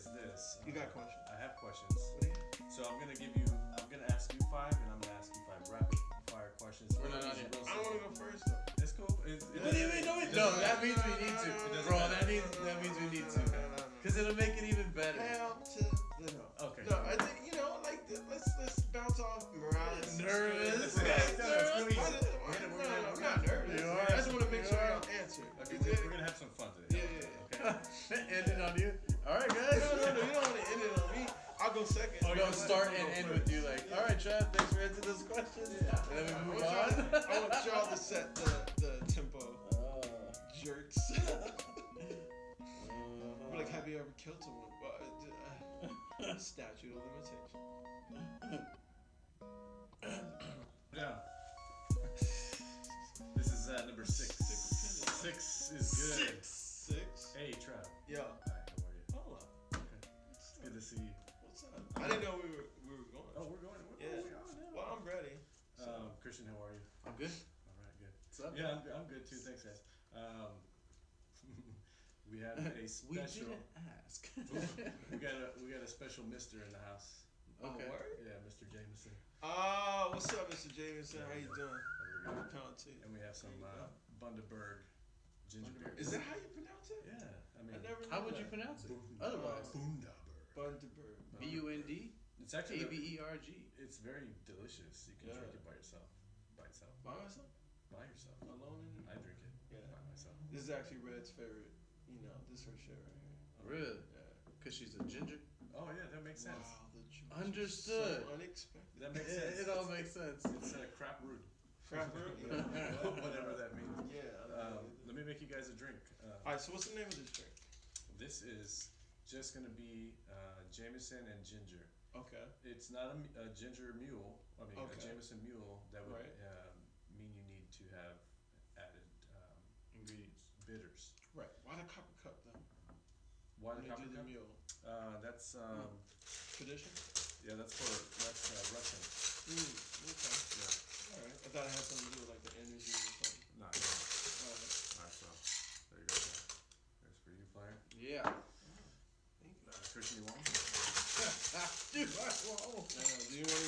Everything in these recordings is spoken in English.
is this. You got questions? I have questions. What do you have? So I'm gonna ask you 5, and I'm gonna ask you 5 rapid fire questions. We're not on I yet. don't want to go first though. It's cool. What do you mean? No, that means we need to. Bro, that means we need to. Because it'll make it even better. Hell to the no. Okay. No, I think like let's bounce off Morales. Nervous? I'm not nervous. I just want to make sure I don't answer. Okay, we're gonna have some fun today. Yeah. Okay. End it on you. All right, guys. No, you don't want to end it on me. I'll go second. We're gonna start and end with you. Like, all right, Trav, thanks for answering those questions. Yeah. And then we move I on. want y'all to set the tempo. Jerks. I'm like, have you ever killed someone? Well, statute of limitation. Yeah. This is number 6. 6 is good. 6. Hey, Trav. Yeah. Hi, how are you? Hola. Okay. It's good to see you. What's up? I didn't know we were going. Oh, we're going. Yeah. Now. Well, I'm ready. Christian, how are you? I'm good. All right, good. What's up? Yeah, I'm good too. Thanks, guys. We have a special. We didn't ask. we got a special Mister in the house. Okay. Oh, word? Yeah, Mr. Jameson. Oh, what's up, Mr. Jameson? How you doing? There we go. Pound tea. And we have some Bundaberg ginger beer. Is that how you pronounce it? Yeah, I mean. I never. How knew would that. you pronounce it? Otherwise. Bundaberg. Bundaberg. Bund. It's actually Aberg. It's very delicious. You can drink it by yourself. By itself. By myself? By yourself. Alone in it? I drink it. Yeah. By myself. This is actually Red's favorite. This is her shit right here. Really? Yeah. Because she's a ginger. Oh yeah, that makes sense. Wow, the juice. Understood. So unexpected. That makes sense. It all makes sense. It's a crap root. Crap root? Whatever that means. Yeah. Let me make you guys a drink. Alright, so what's the name of this drink? This is just gonna be Jameson and ginger. Okay. It's not a ginger mule. I mean, Okay. a Jameson mule. That would Right. mean you need to have added Ingredients. bitters. Right. Why the copper cup though? Why the When you copper do the cup? mule. That's Tradition? yeah. That's Russian. Okay. Yeah. Alright. I thought it had something to do with like the energy or something. No. Alright. Alright, so there you go. There's for you, player. Yeah. Thank you. Christian, you want? Dude, whoa. Do you want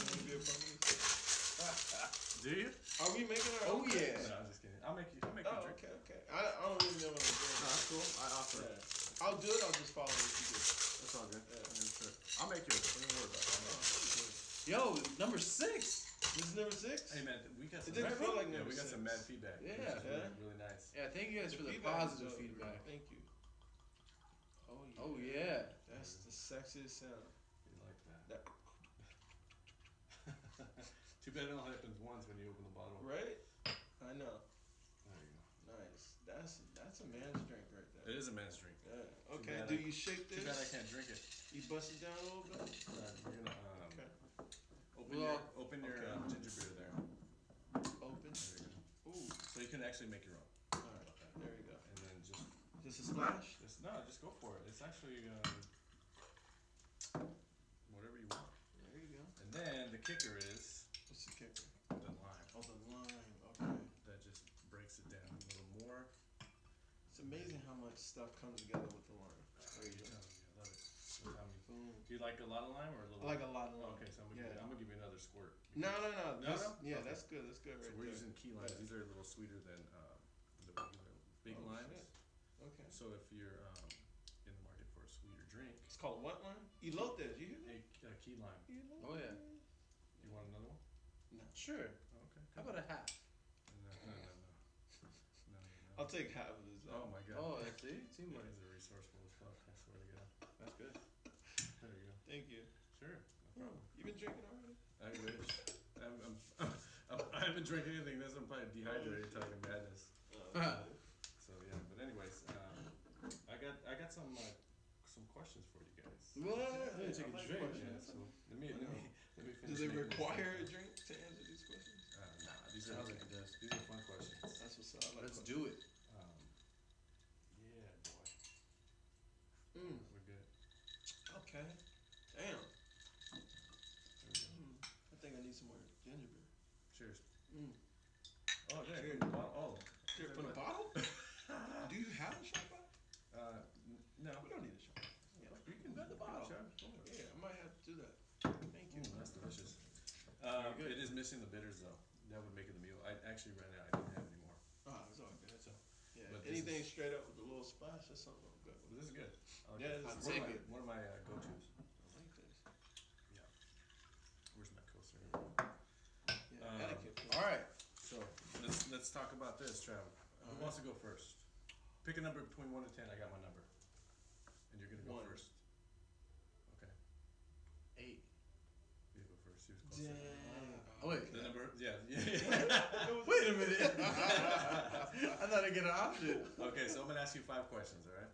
to be a part of this? Do you? Are we making our Oh, own yeah. drinks? No, I'm just kidding. I'll make you a drink. Okay. I don't really know what I'm doing. No, that's cool. I offer it. Yeah. I'll do it. I'll just follow what you do. That's all good. Yeah, sure. I'll make you a drink. Don't worry about it. I'll make Yo, number 6. This is number 6? Hey man, we got some. It didn't feel like yeah, number we got some 6. mad feedback. Yeah. Which is Yeah. really nice. Yeah, thank you guys for the feedback is positive dope. feedback. Thank you. Oh yeah. Oh, yeah. That's the sexiest sound. You like That, that? Too bad it only happens once when you open the bottle. right? I know. There you Nice. That's a man's drink right go. there. It is a man's drink. Yeah. Okay. bad Do I- you shake Too bad I this? can't drink it. You bust it down a little bit. You're gonna Okay. open your Okay. ginger beer there. Open. There you go. Ooh. So you can actually make your own. All right. There you go. And then just Just a splash. just go for it. It's actually whatever you want. There you go. And then the kicker is What's the kicker? the lime. Oh, the lime. Okay. That just breaks it down a little more. It's amazing how much stuff comes together with the lime. There you go. I love it. So tell me, Boom. do you like a lot of lime or a little? I like a lot of lime. Okay, so I'm Yeah. gonna give you another squirt. No. No, This- no? Yeah, Okay. that's good. That's good right So we're there. using key limes. Yeah. These are a little sweeter than the regular big Oh, limes. shit. Okay. So if you're in the market for a sweeter drink, It's called what lime? Elote. Did you hear that? a key lime. Elote. Oh, yeah. You want another one? No. Sure. Oh, okay. How about a half? No. I'll take half of this. Oh my god. Oh, see? You Teamwork. guys are resourceful as fuck. I swear to God. That's good. There you go. Thank you. Sure. No problem. You been drinking already? I wish. I haven't drank anything. This I'm probably dehydrated, talking madness. So yeah, but anyways, I got some questions for you guys. What? Yeah, Take I a like drink. questions. Yeah, so let me finish. Does it making this. require a drink to answer these questions? Nah, these are Sounds like it does. these are fun questions. That's what's up. I like Let's questions. do it. Yeah, boy, Mm, we're good. okay. Damn. There we go. I think I need some more ginger beer. Cheers. Mm. Oh yeah. Cheers. Oh. Here, from the bottle? Do you have a shot bottle? No. We don't need a shot. got the bottle. Yeah, I might have to do that. Thank you. That's delicious. good. It is missing the bitters though. That would make it the meal. I actually ran out. I didn't have any more. It's all good. So, Yeah, but this anything is- straight up with a little splash or something, I'm good. well, this is good. I like Yeah, it. this is one, good. one of my go-tos. I like this. Where's my coaster? Yeah, etiquette. All right. So let's talk about this, Trav. Who Alright. wants to go first? Pick a number between 1 and 10. I got my number, and you're gonna go 1. first. Okay, 8. you go first. You was closer. Dang. Oh, wait. The number, yeah. Wait a minute. I thought I'd get an option. Okay, so I'm gonna ask you 5 questions. All right.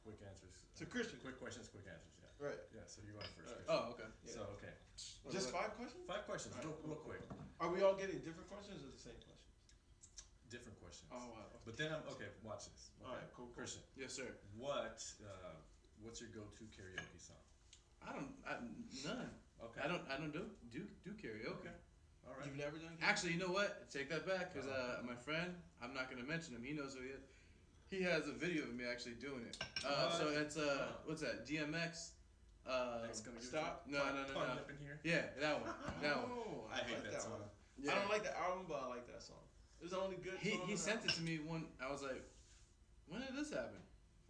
Quick answers. So Christian. Quick questions, quick answers. Yeah. Right. Yeah. So you're going first. Alright. Christian. Oh, okay. So okay. Just 5 questions? 5 questions, Alright, real quick. Are we all getting different questions or the same questions? Different questions. Oh, wow. But then okay. Watch this. Okay. Alright, cool. Christian, Yes, sir. what's your go-to karaoke song? None. Okay. I don't do karaoke. Okay. All right. You've never done Actually, you know what? Take that back, because my friend, I'm not gonna mention him. He knows who he is. He has a video of me actually doing it. So it's what's that? DMX. Next gonna give Stop. you- No, no, no, Pun no. up in here. Yeah, that one. That one. Oh, I hate like that song. one. Yeah. I don't like the album, but I like that song. It's the only good song. He on sent the it to me when I was like, when did this happen?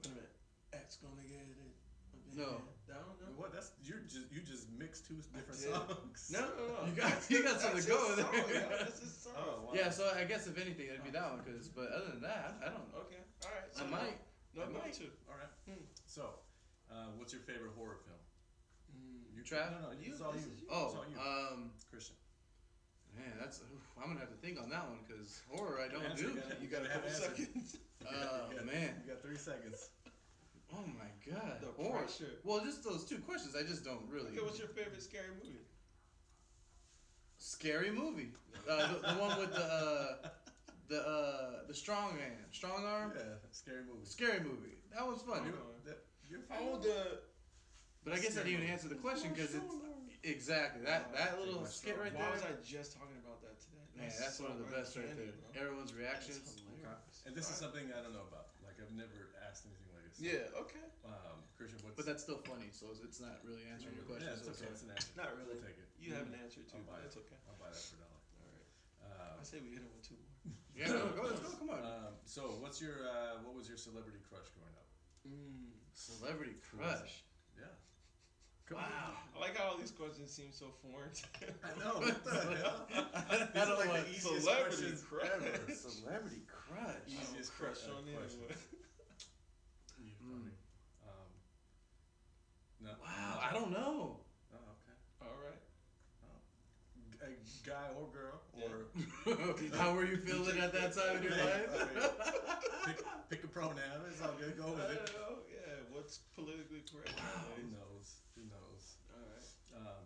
Wait a minute. X gonna get it. No. Down, no. What? That's you just mixed 2 different did. songs. No. You got something to That's go his with song, there. yeah, that's his song. Oh, wow. Yeah, so I guess if anything, it'd be that one. But other than that, I don't know. Okay. All right. I might. No, I no, might. two. All right. Hmm. So, what's your favorite horror film? You Trav? No, You, it's all this you. is you. Oh, It's all you. Christian. man, I'm gonna have to think on that one because horror I don't Answer, do. You gotta have Couple an answer. seconds. Man, You got 3 seconds. oh my God, The horror. pressure. Well, just those 2 questions. I just don't really. Okay, what's your favorite scary movie? Scary movie? The one with the strong man, strong arm. Yeah, scary movie. Scary movie. That one's funny. Your Oh, But I guess I didn't even answer the question because it's exactly that little skit right Why was there. I just talking about that today? Man, that's one of the best right there. Bro. Everyone's reactions. That's hilarious. And this is something I don't know about. Like I've never asked anything like this. Yeah. Okay. Christian, what's? But that's still funny, so it's not really answering your question. Yeah, it's okay. It's an answer. Not really. We'll take it. You have an answer too, I'll buy but it. it's okay. I'll buy that for $1. All right. I say we hit him with 2 more. Yeah, go, let's go. Come on. So, what was your celebrity crush growing up? Celebrity crush. Yeah. Wow. I like how all these questions seem so foreign. I know. What the hell? I These are don't like want the easiest celebrity questions crush. ever. Celebrity crush. Easiest crush on questions. anyone. You're funny. No. Wow, I don't know. Oh, okay. All right. A guy or girl or How were you feeling at that time in your life? pick a pronoun. It's all good. Go I with it. don't know. Yeah. What's politically correct Who nowadays? knows? Who knows? All right.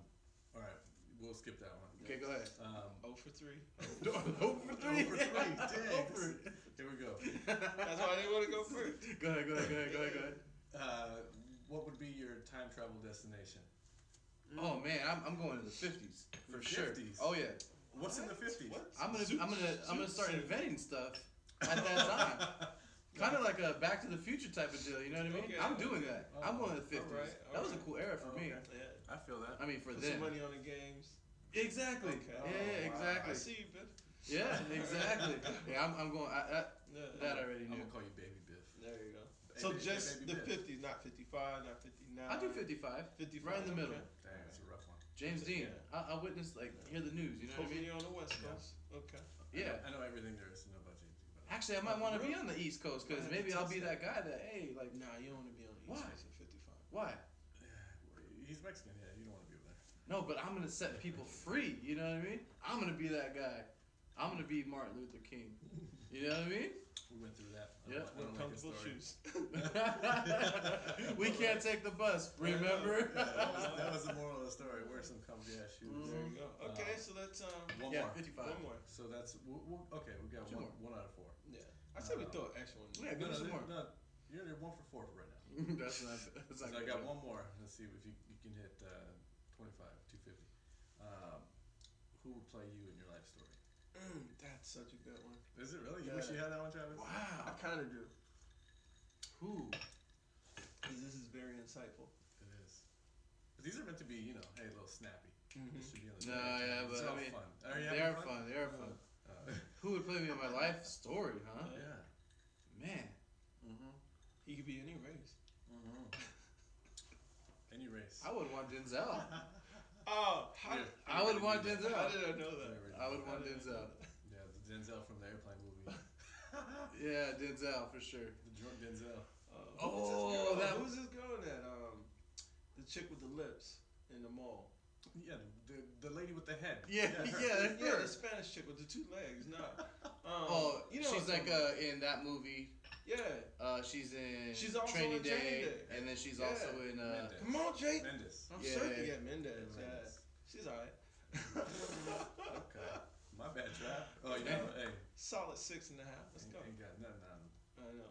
All right. We'll skip that one. Okay, go ahead. 0 for 3. Hope for 3. Over 3. Dang. Hope for it. Here we go. That's why I didn't want to go first. Go ahead. What would be your time travel destination? Oh man, I'm going to the 50s for The sure. 50s? Oh yeah, What's in the 50s? What? I'm gonna start Zoot. inventing stuff at that time. Kind of like a Back to the Future type of deal. You know what I mean? Okay, I'm doing that. I'm going to the 50s. Alright, That was a alright. cool era for me. Okay. Yeah. I feel that. I mean, for Put them. some money on the games. Exactly. Okay. Yeah, Wow. exactly. I see you, Biff. Yeah, exactly. Yeah, I'm going. That I already I'm knew. gonna call you Baby Biff. There you go. So Baby- just Baby the Biff. 50s, not 55, not 59. I'll do 55. 55. Right in the middle. Okay. Dang, that's a rough one. James Dean. Yeah. I witnessed hear the news. You know what I Hopefully mean? you're on the West Yeah. Coast. Okay. Yeah. I know everything there is to know about James Dean. but- Actually, I might want to be on the East Coast because Might have maybe to I'll test be it. that guy that like Nah, you don't want to be on the East Why? Coast at 55. why? He's Mexican, yeah. You don't want to be over there. No, but I'm gonna set people free. You know what I mean? I'm gonna be that guy. I'm gonna be Martin Luther King. You know what I mean? We went through that. Yeah. I With don't like his comfortable story. shoes. We can't take the bus. Remember? Yeah, that was the moral of the story. Wear some comfy ass shoes. There you go. Okay, so that's One Yeah, more. 55. one more. So that's okay. We got Two one, more. 1 out of 4. Yeah. I say we throw an extra one. Yeah, give me some more. No, you're 1 for 4 right now. That's not. That's So not I good. got one more. Let's see if you can hit 25, 250. Who would play you in your life story? That's such a good one. Is it really? You Yeah. wish you had that one, Travis? I Wow. kind of do. Who? 'Cause this is very insightful. It But these are meant to be, you know, hey, a little snappy. This should be on the No, yeah, but it's I all mean, fun. they are fun. They are fun. Who would play me in my life story, huh? Yeah. Man. He could be any race. Any race. I would want Denzel. Oh, I would want Denzel. How did I know that? I would want Denzel. Yeah, the Denzel from the Airplane movie. Yeah, Denzel for sure. The drunk Denzel. Who was this girl that the chick with the lips in the mall? Yeah, the lady with the head. Yeah, Yeah, the Spanish chick with the 2 legs. No. You know she's like in that movie. Yeah. She's also Training in Day, Training Day. and then she's also in. Come on, Jake. Mendes. I'm certain. Yeah, Mendes. Yeah. She's alright. Okay. My bad, Trap. Oh, yeah. Hey. Solid 6.5. Let's go. Ain't got nothing on. I know.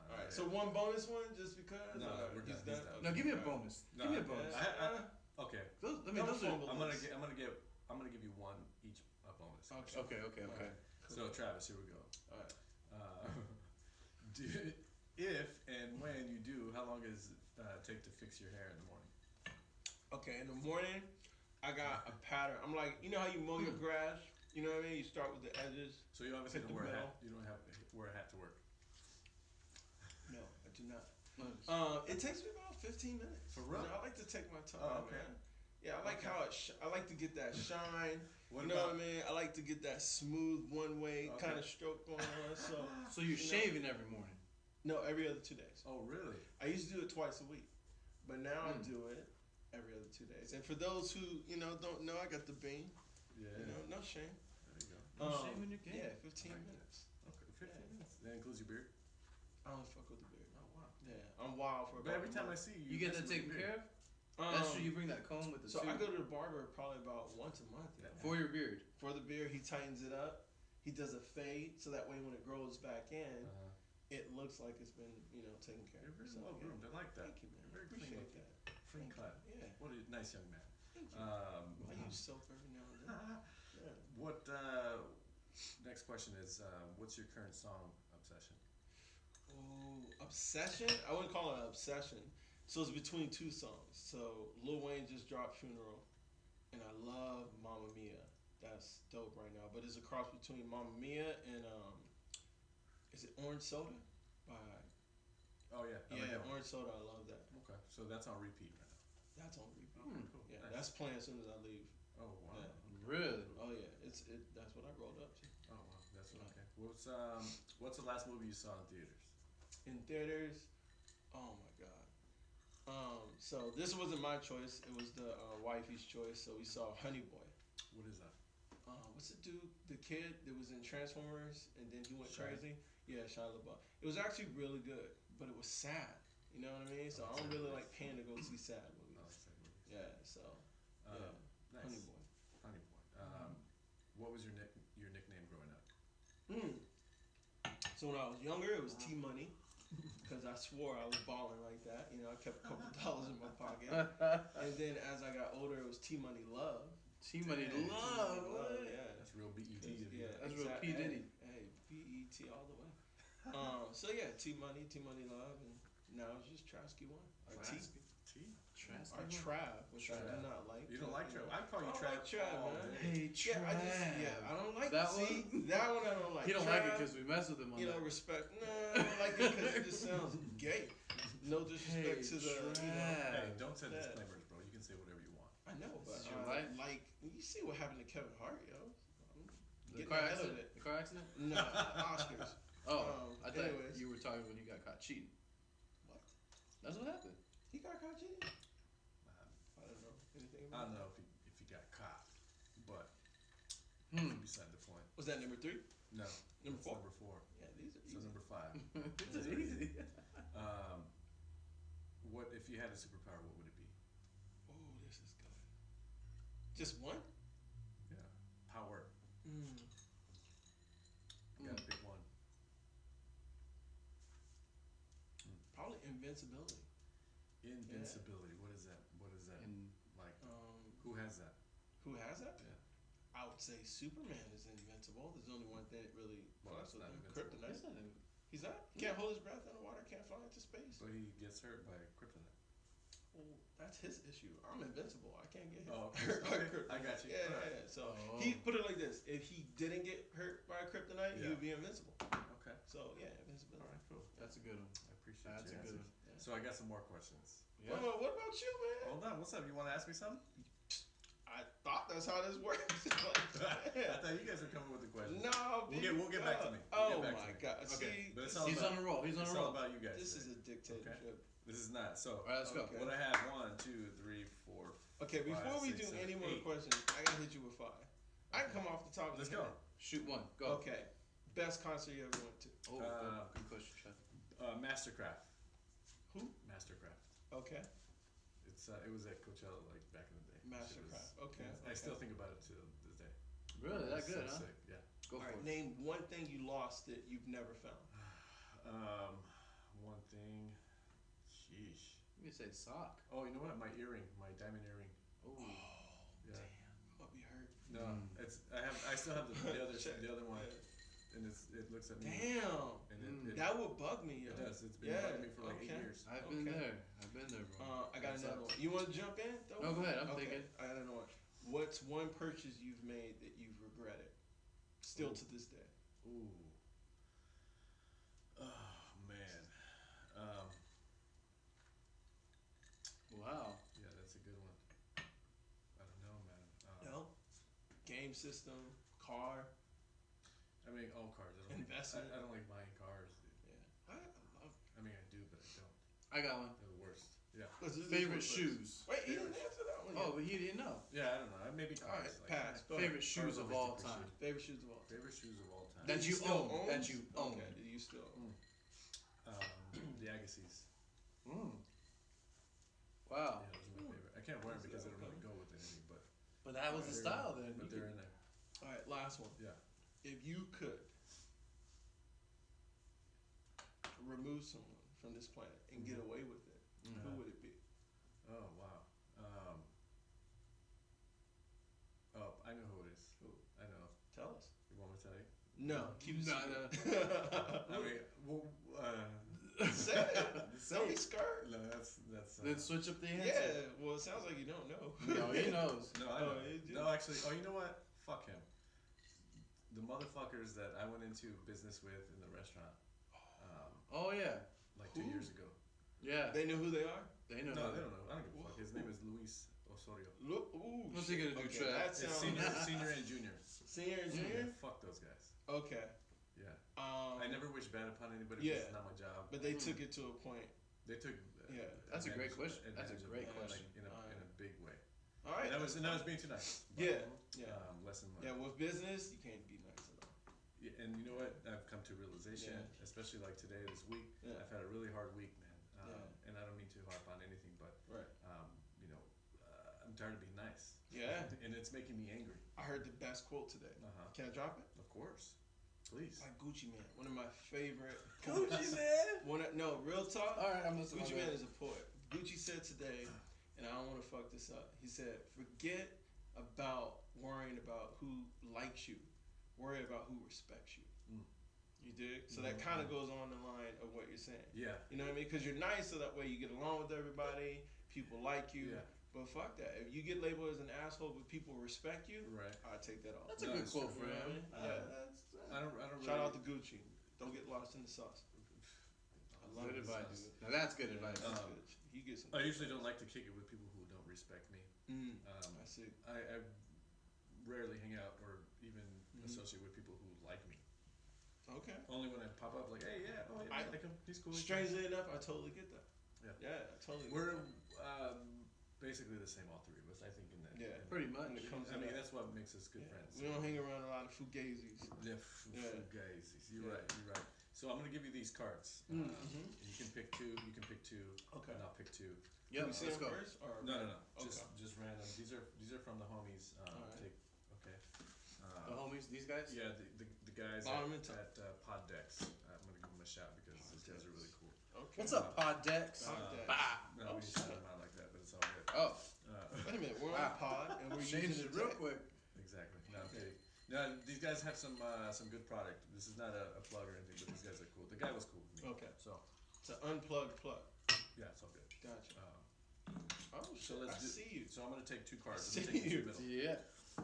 Alright, so one bonus one just because? No, we're done. He's done. No, give me a bonus. Give me a bonus. Okay. Those are. I'm gonna give you one each a bonus. Okay. Cool. So Travis, here we go. All right. If and when you do, how long does it take to fix your hair in the morning? Okay, in the morning, I got a pattern. I'm like, you know how you mow your grass? You know what I mean? You start with the edges. So you obviously Hit don't the wear a middle. hat. You don't have to wear a hat to work. No, I do not. It takes me about 15 minutes. For real? You know, I like to take my time, Oh, okay. man. Yeah, I like how I like to get that shine. What you know about- what I mean? I like to get that smooth one-way kind of stroke going on. So you're shaving every morning? No, every other 2 days. Oh, really? I used to do it twice a week, but now I do it every other 2 days. And for those who don't know, I got the bean. Yeah. No shame. There you go. No shame in your game. Yeah, 15 minutes. Okay, 15 minutes. That includes your beard. I don't fuck with the beard. Oh wow. Yeah, I'm wild for. But about every a time I month. see You you, get mess that with taken your beard. care of? That's true. You bring that comb with the So suit. I go to the barber probably about once a month. Yeah. For your beard. For the beard, he tightens it up. He does a fade, so that way when it grows back in, it looks like it's been taken care You're of. very So, well groomed. I like that. Thank you, man. You're very Appreciate clean looking. that. Clean cut. Yeah. What a nice young man. Thank you. I use soap every now and then. Yeah. What? Next question is, what's your current song obsession? Oh, obsession? I wouldn't call it an obsession. So it's between 2 songs. So Lil Wayne just dropped Funeral, and I love Mamma Mia. That's dope right now. But it's a cross between Mamma Mia and is it Orange Soda? By Oh yeah. I like that one. Orange Soda. I love that. Okay, so that's on repeat right now. That's on repeat. Cool. Yeah, Nice. that's playing as soon as I leave. Oh wow. Yeah. Really? Oh yeah, that's what I rolled up to. Oh wow. That's okay. What's the last movie you saw in theaters? In theaters, oh my god. So this wasn't my choice. It was the wifey's choice. So we saw Honey Boy. What is that? What's the dude? The kid that was in Transformers and then he went Shia. crazy. Yeah, Shia LaBeouf. It was actually really good, but it was sad. You know what I mean? So I don't really like paying to go see sad movies. Oh, sad movies. Yeah. So yeah, Nice. Honey Boy. Honey Boy. What was your nickname growing up? So when I was younger, it was T Money. Because I swore I was balling like that. I kept a couple dollars in my pocket. And then as I got older, it was T Money Love. T-Money Yeah, love. Love, yeah. That's real BET. Yeah, That's real P. Diddy. Hey, BET all the way. So yeah, T Money Love, and now it's just Trasky One. Or T. Or Trav, which I do not like. You don't like Trav? I call you I Trav. like Trav, all man. day. Hey, Yeah, I don't like That it. See, that one I don't like. He don't Trav, like it because we mess with him on that. respect. No, I don't like it because it just sounds gay. No disrespect to the. Hey, don't say Yeah. disclaimers, bro. You can say whatever you want. I know, but This is your life? like you see what happened to Kevin Hart, yo. The Getting car ahead of accident? it. The car accident? No, Oscars. Oh, I thought anyways. you were talking when he got caught cheating. What? That's what happened. He got caught cheating? I don't know anything I about don't know that. if he got caught, but beside the point. Was that number 3? No. Number that's 4? Number 4. Yeah, these are So easy. number 5. This is easy. What if you had a superpower? What would it be? Oh, this is good. Just one? Yeah. Power. You gotta pick one. Probably invincibility. Invincibility. What is that? What is that? And Like, who has that? Who has that? Yeah. I would say Superman is invincible. There's only one thing that really Well, fucks that's with not him. invincible. Kryptonite. It's not even- He's not? He can't hold his breath underwater, can't fly into space. But he gets hurt by kryptonite. Oh, That's his issue. I'm invincible. I can't get hit. Oh, okay. Kryptonite. I got you. Yeah, All right. yeah. So Oh. he put it like this: if he didn't get hurt by kryptonite, he Yeah. would be invincible. Okay. So yeah, invincibility. All right, cool. That's a good one. I appreciate That's your a good answers. one. So I got some more questions. Yeah. Well, what about you, man? Hold on. What's up? You want to ask me something? I thought that's how this works. I thought you guys were coming with the questions. No, We'll get back to me. Oh We'll get back to my me. God! Okay, See, but it's all He's about, on a roll. He's on it's a all roll. about you guys. this today. is a dictatorship. This is not. So All right, let's go. Okay. what I have 1, 2, 3, 4. Okay, before Five, we six, do seven, any more 8. questions, I gotta hit you with 5. I can come off the top of Let's the go. head. Shoot one. Go. Okay, best concert you ever went to? Oh, good question, Chad. Mastercraft. Who? Mastercraft. Okay, It was at Coachella like back in the day. Mastercraft. Okay, I still think about it to this day. Really? That It's good, so huh? Sick. Yeah. Go All for right, it. name one thing you lost that you've never found. One thing. Sheesh. You can say sock. Oh, you know what? My earring, my diamond earring. Oh. Yeah. Damn, I'm gonna be hurt. No, I still have the other one, and it looks at me. Damn, And that would bug me. Yo. it does. It's been Yeah, bugging me for like 8 okay. years. I've been Okay. there. I've been there, bro. I got That another sucks. one. You want to jump in? Though? No, go ahead. I'm Okay, thinking. I got another one. What's one purchase you've made that you've regretted, still to this day? Ooh. Oh man. Wow. Yeah, that's a good one. I don't know, man. No. Game system, car. I mean, all cars. Investment. I don't like buying cars. Dude. Yeah, I love. I mean, I do, but I don't. I got one. They're the worst. Yeah. Favorite shoes. Wait, he didn't answer that one. Oh, but he didn't know. Yeah, I don't know. Maybe All cars. right, like, pass. Go ahead. Favorite shoes Cars of always all depreciate. time. Favorite shoes of all time. Favorite shoes of all time. That you still own. That you own. Okay, do you still own? The Agassiz. Mm. Wow. Yeah, those are my favorite. I can't wear them because they don't really go with anything, but But that was the they're style in, then. But You they're could- in there. All right, last one. Yeah. If you could remove someone from this planet and get away with it, who would it be? Oh wow. Oh, I know who it is. Who? I know. Tell us. You want me to tell you? No, keep it No, secret. I mean, well, Say it. Don't be scared. no, that's. Then switch up the answer. Yeah, well, it sounds like you don't know. No, he knows. No, I Oh, know. you do? No, actually. Oh, you know what? Fuck him. The motherfuckers that I went into business with in the restaurant, Oh yeah. like Who? 2 years ago. Yeah. They know who they are? They know. No, they don't know. I don't give a fuck. His name is Luis Osorio. Look, ooh. What's he shit. gonna do, Okay, Trev? that It's sounds senior and junior. Senior and Yeah, junior? fuck those guys. Okay. Yeah. Um, I never wish bad upon anybody. yeah. Because it's not my job. but they took it to a point. They took. Yeah. That's a great question. That's a advantage of great me, question. Like, in a big way. All right. And I was being too nice. But, Yeah. Yeah. Lesson learned. Yeah, with business, you can't be nice at all. Yeah, and you know what? I've come to a realization, Yeah. especially like today, this week. Yeah. I've had a really hard week, man. Yeah. And I don't mean to harp on anything, but Right. I'm tired of being nice. Yeah. And it's making me angry. I heard the best quote today. Can I drop it? Of course. Please. By Gucci Man, one of my favorite. Gucci poets. man. No, real talk. All right, I'm listening. Gucci Man is a poet. Gucci said today, and I don't want to fuck this up. He said, "Forget about worrying about who likes you. Worry about who respects you." Mm. You dig? So that kind of goes on the line of what you're saying. Yeah. You know what I mean? Because you're nice, so that way you get along with everybody. People like you. Yeah. But fuck that. If you get labeled as an asshole, but people respect you, Right. I take that off. That's a No, good it's quote true. for You know what I him. mean? Yeah, that's. I don't Shout really. out to Gucci. Don't get lost in the sauce. I love Good his advice. sauce. Now that's good advice. That's good. He gets some. I usually don't like to kick it with people who don't respect me. I see. I rarely hang out or even associate with people who like me. Okay. Only when I pop up, like, hey, yeah, oh yeah, I like him. He's cool. Strangely enough, I totally get that. Yeah. Yeah, I totally. We're get that. basically the same, all three of us. I think in that. Yeah. Pretty much. When it comes I to mean, that. that's what makes us good Yeah. friends. We don't hang around a lot of fugazis. Yeah, Yeah. guys. You're Yeah. right. You're right. So I'm gonna give you these cards. Mhm. You can pick two. You can pick two. Okay. And I'll pick two. Yep, we see let's them go. first, or No. Okay. Just random. These are from the homies. Alright. Take. Okay. The homies, these guys. Yeah, the guys Bottom and top. at Pod Decks. I'm gonna give them a shout because these guys are really cool. Okay. What's up, Pod Dex? Pod Decks. Bah. No, Oh, we just shit. shout them out like that, but it's all good. Oh, Wait a minute, we're Wow. on pod and we're changed using it the real tech. quick. Exactly. No, I'm kidding. No, these guys have some good product. This is not a plug or anything, but these guys are cool. The guy was cool with me. Okay. So It's an unplugged plug. yeah, it's all good. Gotcha. Oh shit! I see you. So I'm gonna take 2 cards. See I'm gonna take you. the middle. Yeah.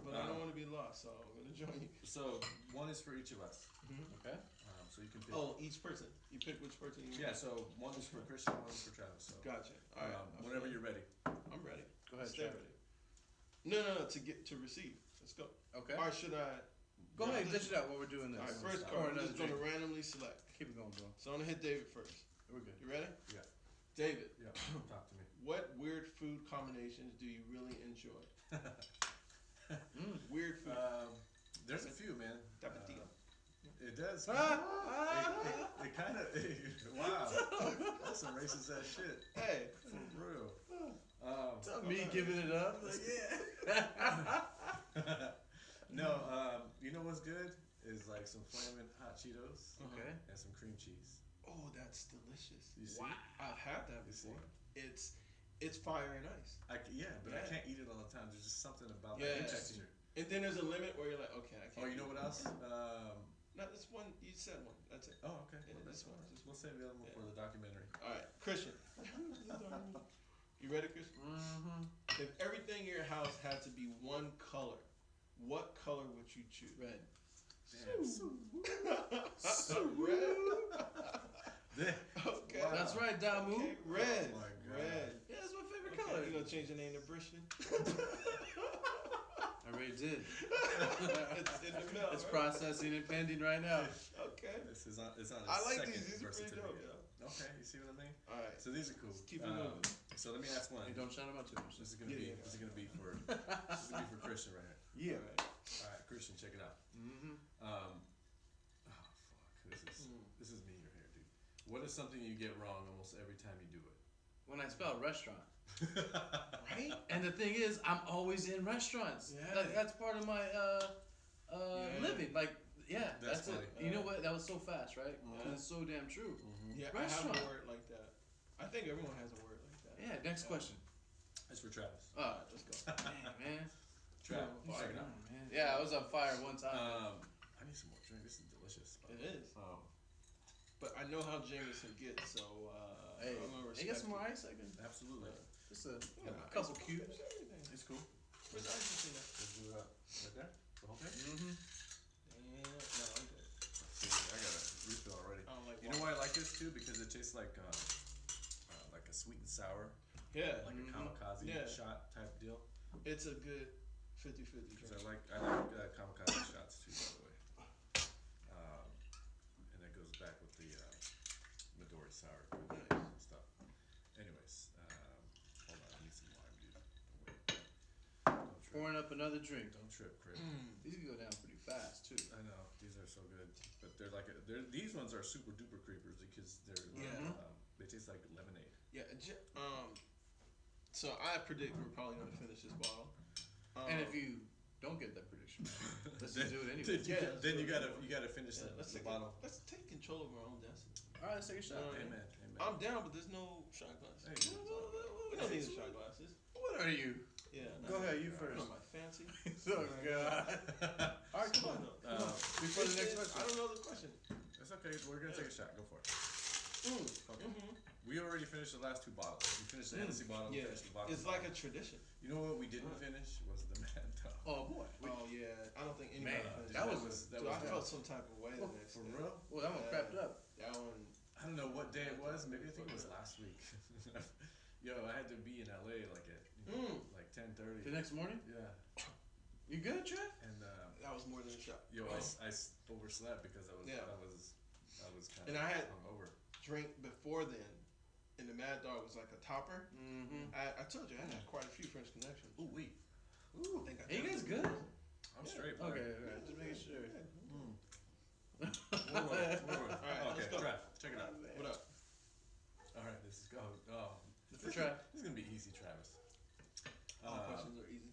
But I don't want to be lost, so I'm gonna join you. So 1 is for each of us. Okay. So you can pick. Oh, each person. You pick which person you want. Yeah. So 1 is for Christian, 1 is for Travis. So Gotcha. All right. whenever you're ready. I'm ready. Go ahead, Stay Travis. ready. No. To receive. Let's go. Okay. Or should I? Go ahead, dish it out while we're doing this. All right. First Or card. I'm another just gonna drink. randomly select. Keep it going, bro. So I'm gonna hit David first. We're good. You ready? Yeah. David. Yeah. Talk to me. What weird food combinations do you really enjoy? Weird food. There's a few, man. Tapatio. It does. It kind of. Wow. That's some racist ass shit. Hey. For real. Me giving it up? Like, yeah. No, you know what's good? Is like some flaming hot Cheetos. Okay. And some cream cheese. Oh, that's delicious. You see? Wow. I've had that You see? before. It's fire and ice. But I Yeah. can't eat it all the time. There's just something about Yeah. the texture. And then there's a limit where you're like, okay, I can't. Oh, you know what else? No, this one. You said one. That's it. Oh, okay. Yeah, Well, this that's one. fine. We'll save the other one for the documentary. All right, Christian. You ready, Christian? Mm-hmm. If everything in your house had to be one color, what color would you choose? Red. Damn. Red. Okay. Wow. That's right, Damu. Okay, red. Oh my God. Red. Yeah, that's my favorite Okay, color. you gonna change your name to Christian? I already did. It's in the mail. It's right? processing and pending right now. Okay. This is on. It's on. I His like second these. These are birth pretty dope, certificate. yo. Okay, you see what I mean? All right. So these are cool. Let's keep it moving. So let me ask one. Hey, don't shout him out too much. This is gonna Yeah, be. yeah. This is gonna be for. This is gonna be for Christian right here. Yeah. All right. All right, Christian, check it out. Mm-hmm. Oh fuck, this is me right here, dude. What is something you get wrong almost every time you do it? When I spell restaurant. Right? And the thing is, I'm always in restaurants. Yeah. Like, that's part of my living. Like, yeah, That's that's, funny. it. You know what? That was so fast, right? Yeah. And it's so damn true. Yeah, I have Restaurant. a word like that. I think everyone has a word like that. Yeah. Next question. It's for Travis. Oh, Let's go. man. Trav, Oh, check it Come out. on, man. Yeah, I was on fire one time. I need some more drink. This is delicious. It is. Um, But I know how Jameson gets, so Hey, I'm gonna you respect got some more it. ice? I can. absolutely. Just a Yeah, couple ice. cubes. Everything. It's cool. Where's the ice machine at? Let's do it up. Right there? The whole thing? Mm-hmm. Damn. No, I'm good. See, I got a refill already. I don't like You know why I like this too? Because it tastes like a sweet and sour, Yeah. like a kamikaze Yeah. shot type deal. It's a good 50-50 Because drink. I like kamikaze shots too, by the way. And that goes back with the Midori sour and stuff. Anyways, hold on, I need some lime, dude. Don't trip. Pouring up another drink. Don't trip, Chris. These can go down pretty fast too. I know these are so good, but these ones are super duper creepers because Yeah. they taste like lemonade. Yeah. So I predict we're probably gonna finish this bottle. And if you don't get that prediction, let's just do it anyway. Then you gotta finish Yeah, the bottle. Let's take control of our own destiny. All right, let's take a shot. All right. Amen. I'm down, but there's no shot glasses. Hey. We don't need the shot glasses. What are you? Yeah. Go ahead, you I first. know my fancy. Oh God! All right, come on. Come on. Before the next I question. don't know the question. It's okay. We're gonna take a shot. Go for it. Okay. Mm-hmm. We already finished the last 2 bottles. We finished the Hennessy bottle. Yeah. Finished the bottle. It's like a tradition. You know what we didn't finish was the Mad Dog. Oh boy. Oh yeah. I don't think anybody. Man, finished that it. was- Dude, I felt some type of way the next For day. real? Well, that one crapped up. That one. I don't know what day it was. Maybe I think it was last week. Yo, I had to be in LA like at like 10:30. The next morning, Yeah, you good, Trev? and That was more than a shot. yo, I overslept because I was Yeah. kind And of I had- hungover. Drink before then, and the Mad Dog was like a topper. Mm-hmm. I told you I had quite a few French connections. Ooh wait, Ooh, I think I Hey, you did. guys good? I'm straight. Bro. Okay, all right, just making sure. More. Alright, Okay, let's go. Trav, check it out. What up? All right, this is go. Oh, For Trav. This is gonna be easy, Travis. All questions are easy.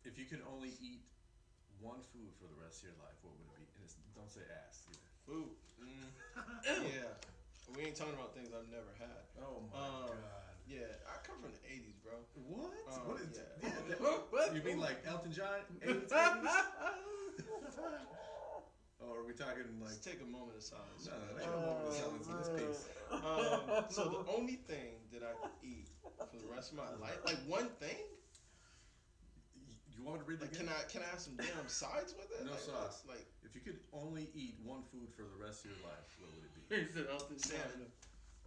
If you could only eat one food for the rest of your life, what would it be? And don't say ass either. Food. Yeah. We ain't talking about things I've never had. Oh my god. Yeah, I come from the 80s, bro. What? What is yeah. What? You mean like Elton John? 80s? Or are we talking like? Let's take a moment of silence. No, no, ain't no moment of silence in this piece. So the only thing that I could eat for the rest of my life? Like one thing? You want me to read it Like, again? can I have some damn sides with it? No like, sauce. Like If you could only eat one food for the rest of your life, what would it be? He said Elton salmon.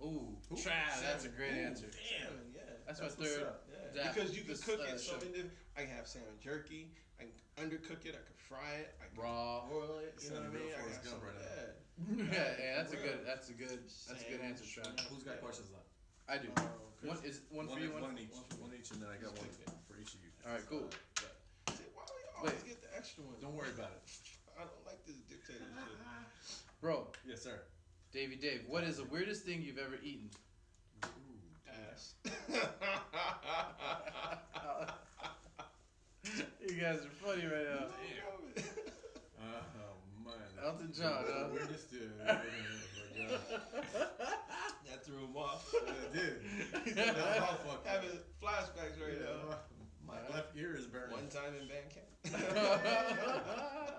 Ooh, Ooh, Trav, that's a great Ooh, answer. Salmon, yeah. That's That's my what's third. up. Yeah. That- Because you can this, cook it so show. many different. I can have salmon jerky. I can undercook it. I can fry it. I can Raw. boil it. You know what I Sounding mean? real I Forrest got Gump some right now. Yeah, that's a For good. real. That's a good answer, Trav. Who's got questions left? I do. Chris. One is one for you. One One. each. One each, and then I got one for each of you. All right, cool. See, why do we always Wait. get the extra ones? Don't worry about it. I don't like this dictatorship. Bro, Yes, sir. Dave, what is the weirdest thing you've ever eaten? Ass. You guys are funny right now. Oh man. Elton John, huh? Weirdest dude. That threw him off. It did. That was all fucked up. Having flashbacks right now. My left ear is burning. One time in band camp.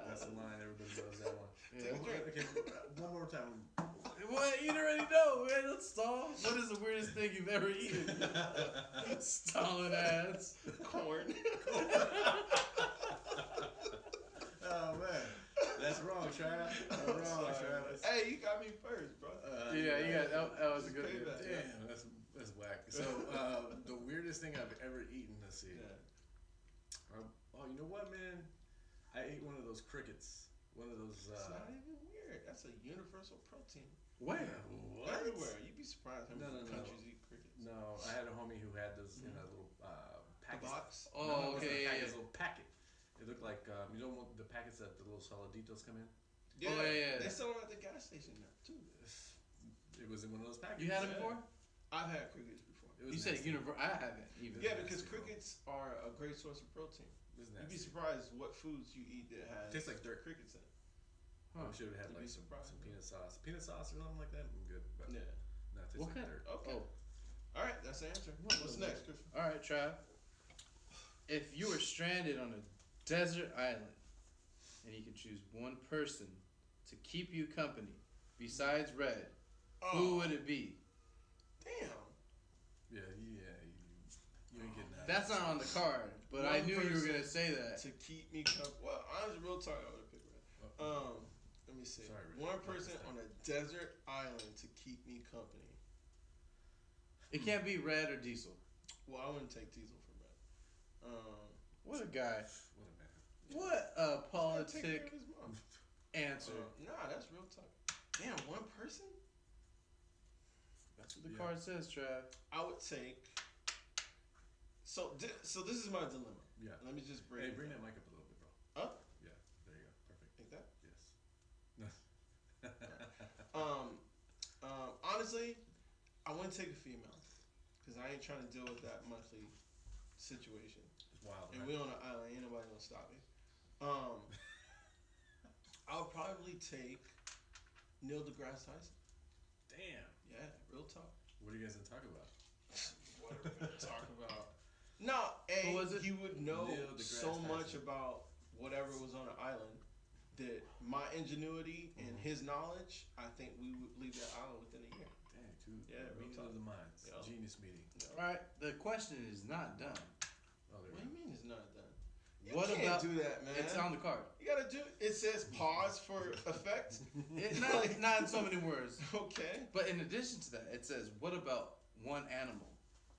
That's the line. Everybody knows that one. Take a drink. Okay, one more time. What? You already know, man. Let's stall. What is the weirdest thing you've ever eaten? Stalling ass. Corn. Oh man, that's wrong, Trav. That's wrong, Travis. Hey, you got me first, bro. Yeah, you got that was a good one. Payback. Damn, that's whack. So the weirdest thing I've ever eaten. Let's see. Yeah. Oh, you know what, man? I ate one of those crickets. One of those. It's not even weird. That's a universal protein. Where? What? Everywhere. You'd be surprised how many No. countries eat crickets. No, I had a homie who had those in a little packet. box? Oh, okay, yeah, It was a little packet. It looked like you know the packets that the little saladitos come in. Yeah, Oh, yeah. They sell them at the gas station now too. It was in one of those packets. You had it Yeah. before? I've had crickets before. It was You said nasty. I haven't even. Yeah, nasty, because bro. crickets are a great source of protein. It was You'd be nasty. surprised what foods you eat that has Tastes like dirt. crickets in it. I wish it would have You'd like be some surprised. peanut sauce. Peanut sauce or something like that. I'm good. But Yeah. no, it tastes What like kind? dirt. Okay. Oh, All right, that's the answer. What's next, Chris? all right, Trav. If you were stranded on a desert island, and you could choose one person to keep you company besides Red, who would it be? Damn. Yeah, you ain't getting that. That's not on the card, but I One knew you were person gonna say that. To keep me company. Well, honestly, real talk, I would have picked Red. Let me see. Sorry, Red. One person on a desert island to keep me company. It can't be Red or Diesel. Well, I wouldn't take Diesel for Red. What a guy. What a man. What a Take care politic of his mom. answer. Nah, that's real talk. Damn, one person? That's what the Yeah. card says, Trav. I would take. So this is my dilemma. Yeah. Let me just break. Hey, it bring down. that mic up a little bit, bro. Up? Yeah. There you go. Perfect. Like that. Yes. Honestly, I wouldn't take a female because I ain't trying to deal with that monthly situation. It's wild. And Right? we on an island, ain't nobody gonna stop me. I would probably take Neil deGrasse Tyson. Damn. Yeah, real talk. What are you guys gonna talk about? What are we gonna talk about? No, Who was it? he would know Neil deGrasse so much Tyson. about whatever was on the island that my ingenuity and his knowledge, I think we would leave that island within a year. Dang, dude. Yeah, real Meeting talk. of the minds. Yeah. Genius meeting. All right, the question is not done. Oh, there What you do go. you mean it's not done? You What can't about- do that, man? It's on the card. You gotta do. It says pause for effect. Not in so many words. Okay. But in addition to that, it says, what about one animal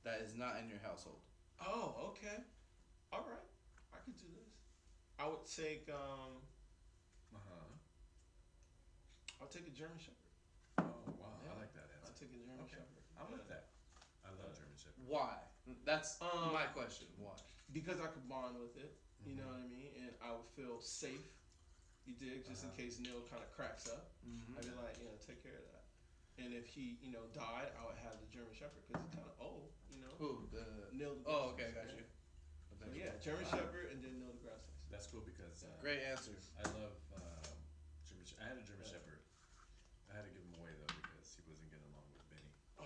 that is not in your household? Oh, okay. All right. I could do this. I would take I'll take a German Shepherd. Oh wow, Yeah. I like that I'll answer. take a German Okay. Shepherd. I like Yeah. that. I love German Shepherd. Why? That's my Um, question. Why? Because I could bond with it. You know Mhm. what I mean? And I would feel safe. You dig? Just in case Neil kind of cracks up. Mm-hmm. I'd be like, take care of that. And if he, died, I would have the German Shepherd because he's kind of old, Who? The Neil deGrasse Oh, okay, got Tyson, you. So yeah, German Shepherd and then Neil deGrasse Tyson. That's cool because Great answer. I love German. I had a German Shepherd. I had to give him away though because he wasn't getting along with Benny. Oh,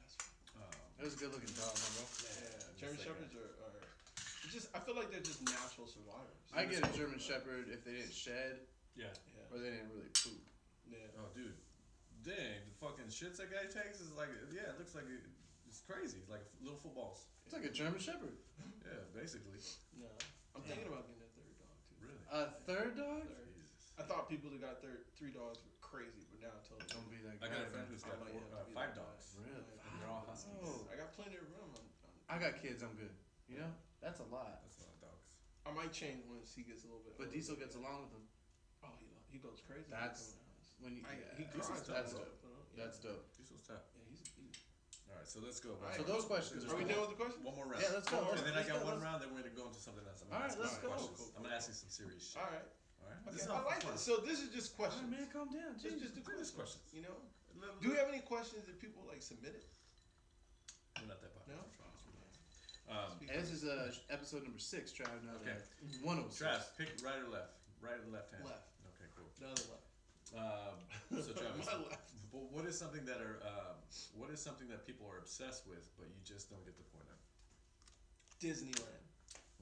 that's right. It was a good looking dog, man, bro. Yeah, German Shepherds are just. I feel like they're just natural survivors. I get a German Shepherd if they didn't shed Yeah. Yeah. or they didn't really poop. Yeah. Oh, dude. Dang, the fucking shits that guy takes is like, yeah, it looks like it's It's crazy. It's like little footballs. It's like a German Shepherd. Yeah, basically. No, I'm thinking about getting a third dog too. Really? A third dog? Third. Jesus. I thought people that got three dogs were crazy, but now I told Don't be that I guy. got a friend who's got I might have to be 5 that dogs. guy. Really? And they're all huskies. Oh. I got plenty of room. I got kids. I'm good. You know, that's a lot. That's a lot of dogs. I might change once he gets a little bit. But older. Diesel gets along with them. Oh, he goes crazy. That's- when he comes in the house. When you, He yeah, cries. that's all dope. the time, yeah. That's dope. Diesel's tough. Yeah, he's a beast. All right, so let's go. All right. So those questions Are we done with the questions? One more round. Yeah, let's go. And then I Let's got go, one let's- round, then we're gonna go into something else. I'm All gonna right, ask you let's some go. questions. Cool. I'm gonna ask you some serious shit. All right. All right. Okay. This is I all like for it. fun. So this is just All right, questions. man, calm down. Let's Jeez. just do Just questions. questions. You know. Do we have any questions that people like submitted? We're not that popular. No? Hey, this is episode number 6. Trav, not Okay. 106. Trav, pick right or left. Right or left hand. Left. Okay, cool. The other left. So Travis, My left. what is something that people are obsessed with, but you just don't get the point of? Disneyland.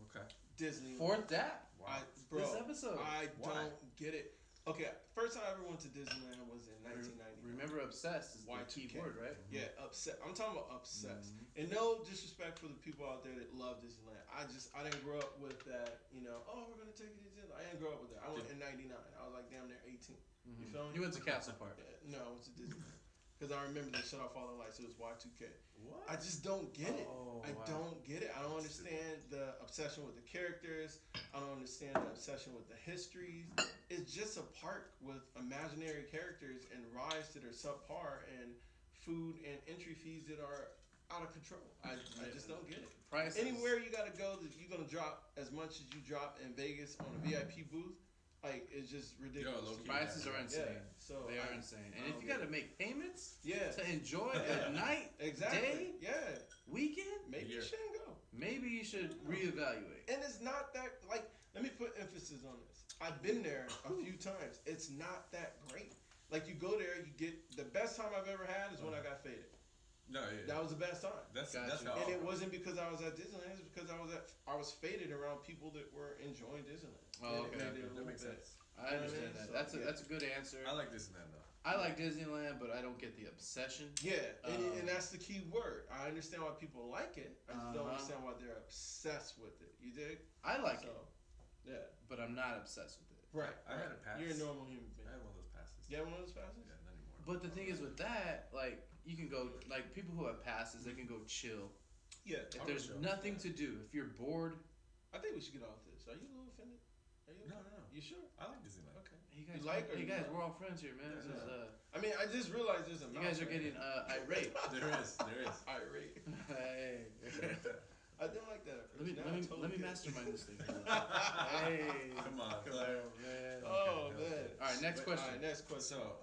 Okay. Disneyland. 4th dap. Wow. Bro, This episode. I Why? don't get it. Okay, first time I ever went to Disneyland was in 1990. Remember, obsessed is the key Y2K. word, right? Yeah, upset. I'm talking about obsessed. Mhm. And no disrespect for the people out there that love Disneyland. I didn't grow up with that, oh, we're going to take you to Disneyland. I didn't grow up with that. I went in 99. I was like damn near 18. You feel me? You went to Castle Park. No, I went to Disneyland. Because I remember they shut off all the lights. It was Y2K. What? I just don't get it. Oh, I wow. don't get it. I don't understand the obsession with the characters. I don't understand the obsession with the histories. It's just a park with imaginary characters and rides that are subpar and food and entry fees that are out of control. I just don't get it. Prices. Anywhere you gotta go that you're gonna drop as much as you drop in Vegas on a VIP booth, like it's just ridiculous. low-key. Prices are insane. Yeah, so They are I- insane. I And if don't you get got to make payments Yeah, to enjoy at night, exactly. day, Yeah, weekend, maybe you Yeah. shouldn't go. maybe you should reevaluate. And it's not that like. Let me put emphasis on this. I've been there a few times. It's not that great. Like you go there, you get the best time I've ever had is when I got faded. No, yeah. That was the best time. That's Gotcha. how. And it wasn't because I was at Disneyland. It's because I was faded around people that were enjoying Disneyland. Oh, And it okay. made it a That little makes bit- sense. I understand that. So, That's a yeah. that's a good answer. I like Disneyland though. I like Disneyland, but I don't get the obsession. Yeah, and, Um, and that's the key word. I understand why people like it. I just don't Uh-huh. understand why they're obsessed with it. You dig? I like So, it, yeah. but I'm not obsessed with it. Right. I had a pass. You're a normal human being. I had one of those passes. You have one of those passes? Yeah, not anymore. But the thing is with that, like you can go, like people who have passes, they can go chill. Yeah. If there's nothing to do, if you're bored, I think we should get off this. Are you a little offended? Are you? No, okay? no. You sure? I like Disneyland. Okay. hey guys, You like or hey you guys, not? we're all friends here, man. This is, I mean, I just realized there's a you guys are mouse getting irate. There is. irate. Hey, I didn't like that. At let me first. Now I let me totally let me get it. mastermind this thing. Hey, Come on, come Claire. on, man. Oh Okay, man. All right, next question. All right, next question. So,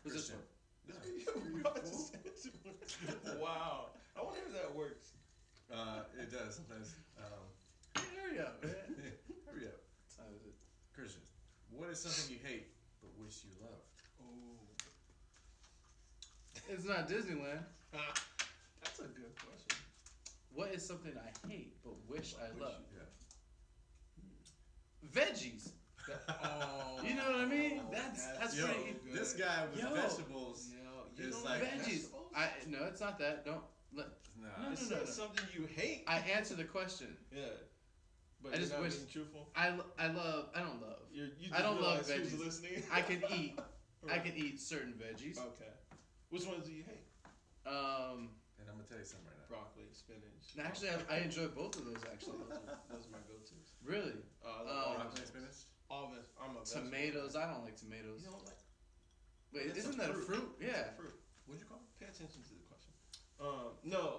Who's this Christian. one? This video we about to send it to him. Wow. I wonder if that works. It does sometimes. Hurry up, man. Hurry up, What time is it? Christian. What is something you hate but wish you loved? Oh. It's not Disneyland. That's a good question. What is something I hate but wish I love? Yeah. Veggies. Oh. You know what I mean? That's Yo, pretty. good. this guy with Yo. vegetables. You It's don't like Veggies. vegetables? No, it's not that. Don't. Let, Nah. No, It says something you hate. I answer the question. Yeah. But I you're just not wish- being truthful. I don't love. You I don't love realize who's veggies. listening. I can eat. I can eat certain veggies. Okay. Which ones do you hate? And I'm gonna tell you something right now. Broccoli, spinach. Actually, I enjoy both of those. Actually, Those are my go-tos. really. I love all Broccoli, vegetables. spinach. All I'm a vegetable. Tomatoes. I don't like tomatoes. You don't like? Wait, It's isn't that a fruit? Yeah. Fruit. What'd you call it? Pay attention to the question. No.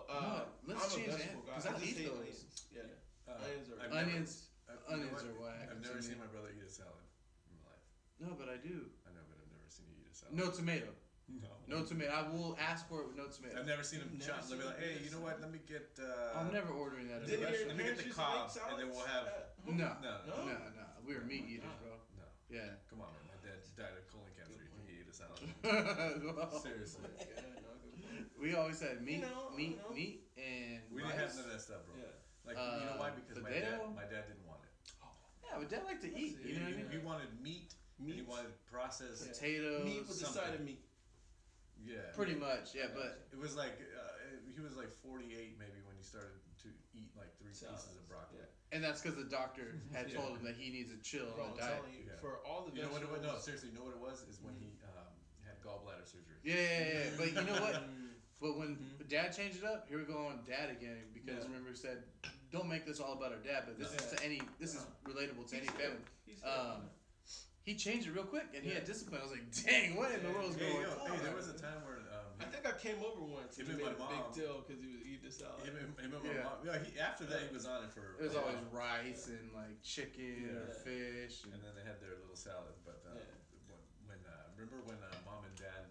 No, let's I'm change a that, vegetable guy. 'cause I just eat hate those. onions. Yeah. Uh, Onions are. I've Onions. You know Onions what? are whack. I've to never me. seen my brother eat a salad in my life. No, but I do. I know, but I've never seen you eat a salad. No tomato. No. No tomato. I will ask for it with no tomato. I've never seen him You've chop. never Let me like, seen hey, him you know eat a what? Let me get. I'm never ordering that. At a Didn't your restaurant. Let me get parents the used to make cob, and then we'll have. salads? No. No, No? No. We're meat eaters, bro. no. Yeah. Come on, man. My dad died of colon cancer. He ate a salad. Well, Seriously. Yeah, no, good point. we always had meat, You know, meat, you know. meat, and We rice. didn't have none of that stuff, bro. Yeah. Like, you know why? Because potato. my dad didn't want it. Yeah, but Dad like to eat. You know what I mean? He wanted meat. And he Meat. wanted processed. Yeah. Potatoes. Meat with the side of something. meat. Yeah. Pretty much, yeah. But It was like he was like 48 maybe when he started to eat like 3 pieces of broccoli. Yeah. and that's because the doctor had told him that he needs to chill Bro, on I'm the diet. telling you, Yeah. for all the You know what? vegetables. No, seriously. You know what it was? Is when he had gallbladder surgery. Yeah. But you know what? But when Mhm. Dad changed it up, here we go on Dad again because Yeah. remember he said, don't make this all about our dad, but this is to any. This is relatable to any family. He's He changed it real quick and he had Yeah. discipline. I was like, dang, what in the world's Hey, going yo, on? hey, there was a time where I think I came over once and Him he and made my a big mom- deal because he was eating the salad. him and my Yeah. mom. Yeah, after that he was on it for. It was a always while. rice and like chicken or Yeah. fish. And then they had their little salad. But when remember when mom and dad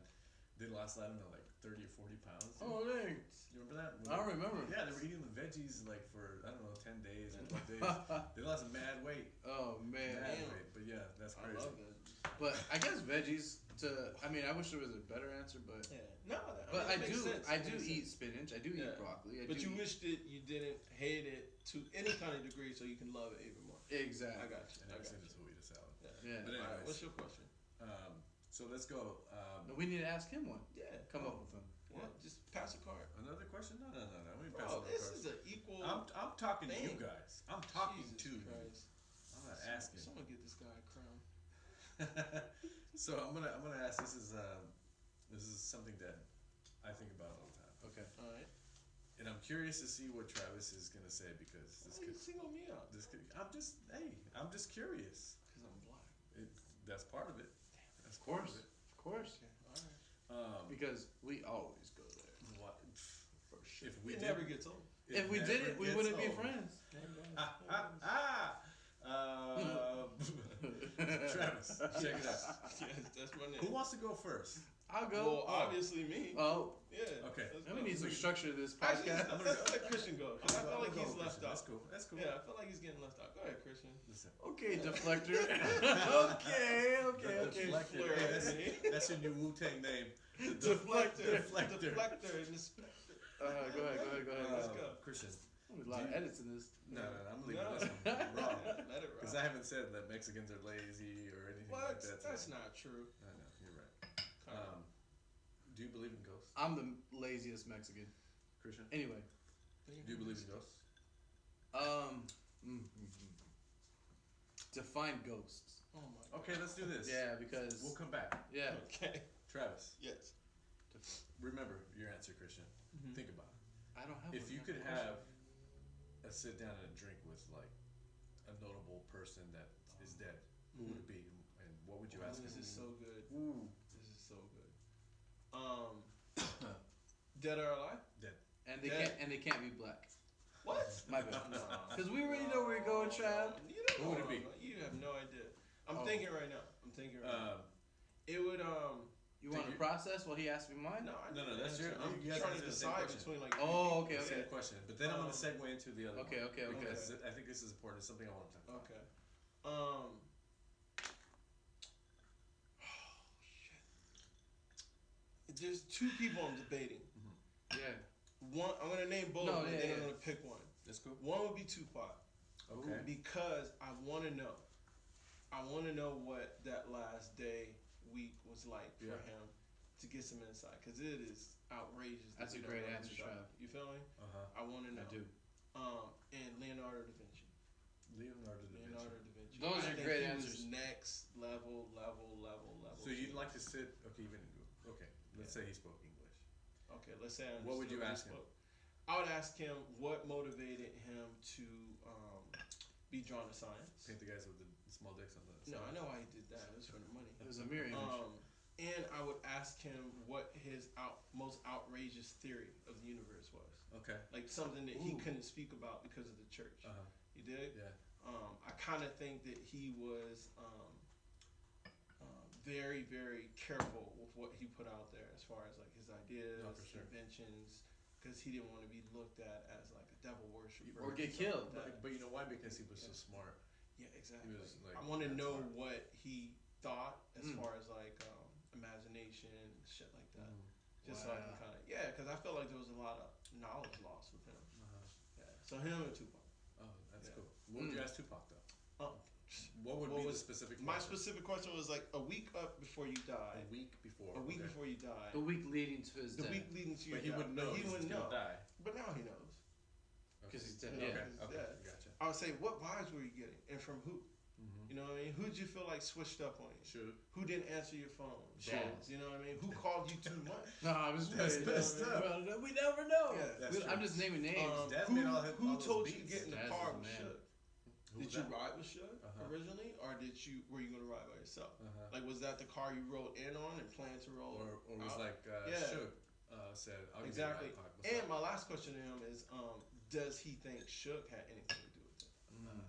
they lost I don't know like 30 or 40 pounds. Oh dang! You remember that? I don't remember. Yeah, they were eating the veggies like for I don't know 10 days or 12 days. They lost mad weight. Oh man! Mad Damn. weight. But yeah, that's I crazy. love that. But I guess veggies. I mean, I wish there was a better answer, but Yeah. No, but it makes sense. I It do makes eat sense. spinach. I do Yeah. eat broccoli. But you eat, wish that you didn't hate it to any kind of degree so you can love it even more. exactly. I got you. And I ever got since you. we'll eat a salad. Yeah. But All right, anyways, what's your question? so let's go. No, we need to ask him one. Yeah. Come up with them. Yeah, just pass a card. Another question? No. We pass Bro, on this cards. is an equal. I'm talking to you thing. guys. I'm talking Jesus to you. Christ. I'm not asking. Someone get this guy a crown. So I'm gonna ask. This is something that I think about all the time. Okay. All right. And I'm curious to see what Travis is gonna say because Why you single me out? I'm just curious. Because I'm black. That's part of it. That's Of part course. of it. Of course. Okay. All right. Because we always go there. What? For sure. If we it did- never gets old. If we never did it, we gets wouldn't be old. friends. Travis, check it out. Yes, that's my name. Who wants to go first? I'll Well, go. obviously me. Oh, Yeah. Okay. let's let me go. need some structure to this Actually, podcast. let's let Christian go. 'Cause I feel like he's left That's out. cool. That's cool. Yeah, I feel like he's getting left out. Go ahead, Christian. Listen. Okay, deflector. okay. Deflector. Hey, that's your new Wu-Tang name. The Deflector. Deflector. Deflector and inspector. Go ahead. Let's go. Christian. There's a lot of edits in this. No, I'm leaving No. this one raw. Let it Because rock. I haven't said that Mexicans are lazy or anything What? like that. That's not true. I know, you're right. Come on. Do you believe in ghosts, I'm the laziest Mexican. Christian? Anyway, Do you believe in ghosts? Define ghosts. Oh my God. Okay, let's do this. Yeah, because We'll come back. yeah. Okay. Travis, Yes. remember your answer, Christian. Mhm. Think about I don't have. it. If one. you could Question. have a sit down and a drink with like a notable person that is dead, who would it be, and what would you ask This him? is so good. Ooh, This is so good. Dead or alive? And they Yeah. can't be black. What? My bad. No. Because we already know where you're going, Trav. You don't Who know would it where be? I'm going. You have no idea. I'm Oh. thinking right now. It would You want to process while he asks me mine? No, No, that's your. I'm you guys trying to answer the same decide question. between like. Oh, okay, Same okay. question, but then I'm gonna segue into the other Okay, one. okay. Because I think this is important. It's something I want to talk about. Okay. There's two people I'm debating. Yeah. One, I'm gonna name both, No, and yeah, then yeah. I'm gonna pick one. That's cool. One would be Tupac. Okay. Because I want to know. I want to know what that last day, week was like for Yeah. him, to get some insight, because it is outrageous. that That's we a don't great know answer, who shot Trav. him. You feel me? Uh-huh. I want to know. I do. And Leonardo da Vinci. Leonardo da Vinci. Leonardo da Vinci. Those I are think great he was answers. next level. So you'd like to sit? Okay, even okay. Let's say he spoke English. Okay, let's say I What would you understood ask him? spoke. I would ask him what motivated him to be drawn to science. Paint the guys with the small dicks on the. No, I side. know why he did that. It was for the money. It was a mirror image. And I would ask him what his most outrageous theory of the universe was. Okay. Like something that he Ooh. couldn't speak about because of the church. Uh huh. You dig? Yeah. I kind of think that he was very, very careful with what he put out there as far as like his ideas, No, for sure. inventions, because he didn't want to be looked at as like a devil worshiper Or get something killed. like that. But you know why? Because he was so smart. Yeah, exactly. He was, like, I want to that's know smart. what he thought as Mm. far as like imagination and shit like that. Mm. Just so I can Wow. kind of because I felt like there was a lot of knowledge lost with him. Uh-huh. Yeah. So him and Tupac. Oh, that's Yeah. cool. What would you ask Tupac though? Oh, What would be the specific question? My specific question was like a week up before you die. A week before. A week before you die. The week leading to his death. The week leading to your But he death. wouldn't know He wouldn't know. Die. But now he knows. Because he's dead. You know, Yeah. Okay. yeah. Gotcha. I would say, what vibes were you getting, and from who? Mm-hmm. You know what I mean? Who did you feel like switched up on you? Sure. Who didn't answer your phone? Balls. You know what I mean? Who called you too much? No, I was That's messed up. Well, we never know. Yeah, that's I'm true. just naming names. Daz who made all his told you to beats. get in the Daz car is the with man. Suge? Who Did was you that? ride with Suge Uh-huh. originally, or were you gonna ride by yourself? Uh-huh. Like, was that the car you rode in on and planned to roll? Or was out? like Yeah. Suge said, I'll Exactly. give you a ride, Pac. What's And up? my last question to him is, does he think Suge had anything to do with it?